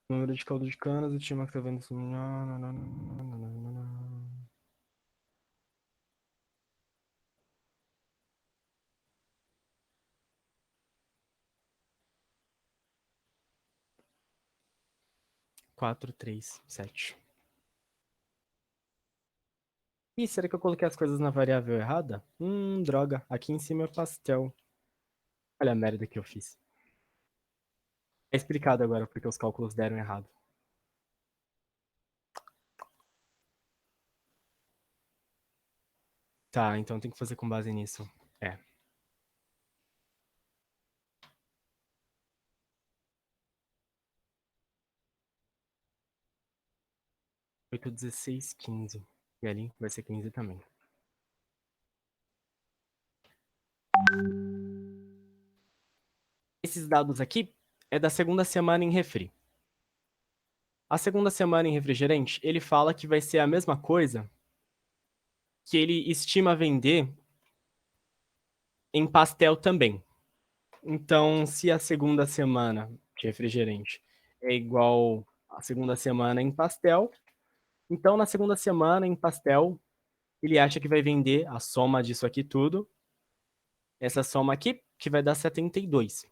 Número de caldo de canas, o time que tá vendo isso. 4, 3, 7. Ih, será que eu coloquei as coisas na variável errada? Droga. Aqui em cima é pastel. Olha a merda que eu fiz. É explicado agora porque os cálculos deram errado. Tá, então tem que fazer com base nisso. 8, 16, 15. E ali vai ser 15 também. Esses dados aqui é da segunda semana em refri. A segunda semana em refrigerante, ele fala que vai ser a mesma coisa que ele estima vender em pastel também. Então, se a segunda semana de refrigerante é igual a segunda semana em pastel, então na segunda semana em pastel, ele acha que vai vender a soma disso aqui tudo, essa soma aqui, que vai dar 72.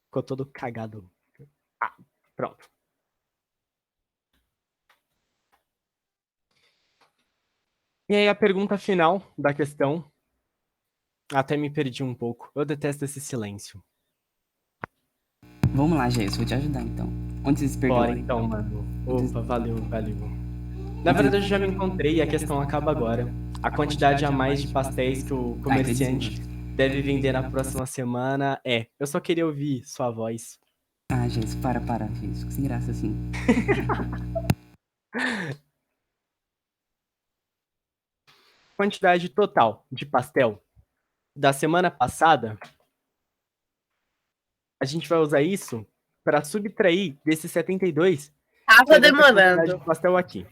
Ficou todo cagado. Pronto. E aí a pergunta final da questão. Até me perdi um pouco. Eu detesto esse silêncio. Vamos lá, Gesso, vou te ajudar então. Onde você se perdeu? Bora então, mano. Opa, valeu. Na verdade, eu já me encontrei e a questão acaba agora. A quantidade a mais de pastéis que o comerciante deve vender na próxima semana é... Eu só queria ouvir sua voz. Ah, Gesso, para, Gesso. Sem graça assim. Quantidade total de pastel da semana passada, a gente vai usar isso para subtrair desses 72. Tava demorando. De pastel aqui.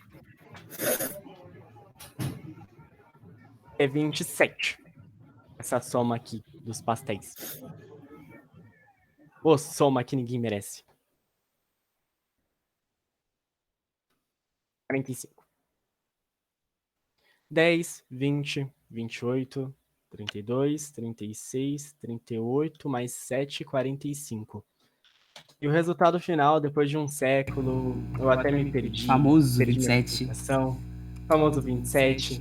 É 27. Essa soma aqui dos pastéis. Ô, soma que ninguém merece. 45. 10, 20, 28, 32, 36, 38, mais 7, 45. E o resultado final, depois de um século, eu até me perdi. Famoso perdi 27. Famoso 27.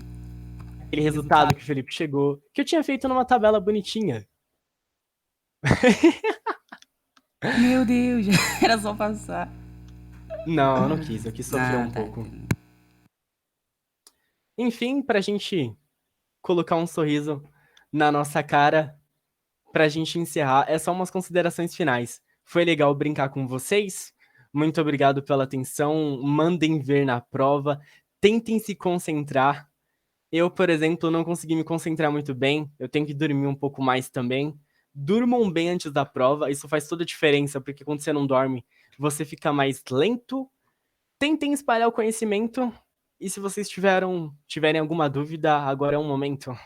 Aquele resultado que o Felipe chegou, que eu tinha feito numa tabela bonitinha. Meu Deus, era só passar. Não, eu não quis, eu quis sofrer um tá. pouco. Enfim, pra gente colocar um sorriso na nossa cara, pra gente encerrar, é só umas considerações finais. Foi legal brincar com vocês. Muito obrigado pela atenção. Mandem ver na prova. Tentem se concentrar. Eu, por exemplo, não consegui me concentrar muito bem. Eu tenho que dormir um pouco mais também. Durmam bem antes da prova. Isso faz toda a diferença, porque quando você não dorme, você fica mais lento. Tentem espalhar o conhecimento. E se vocês tiverem alguma dúvida, agora é um momento.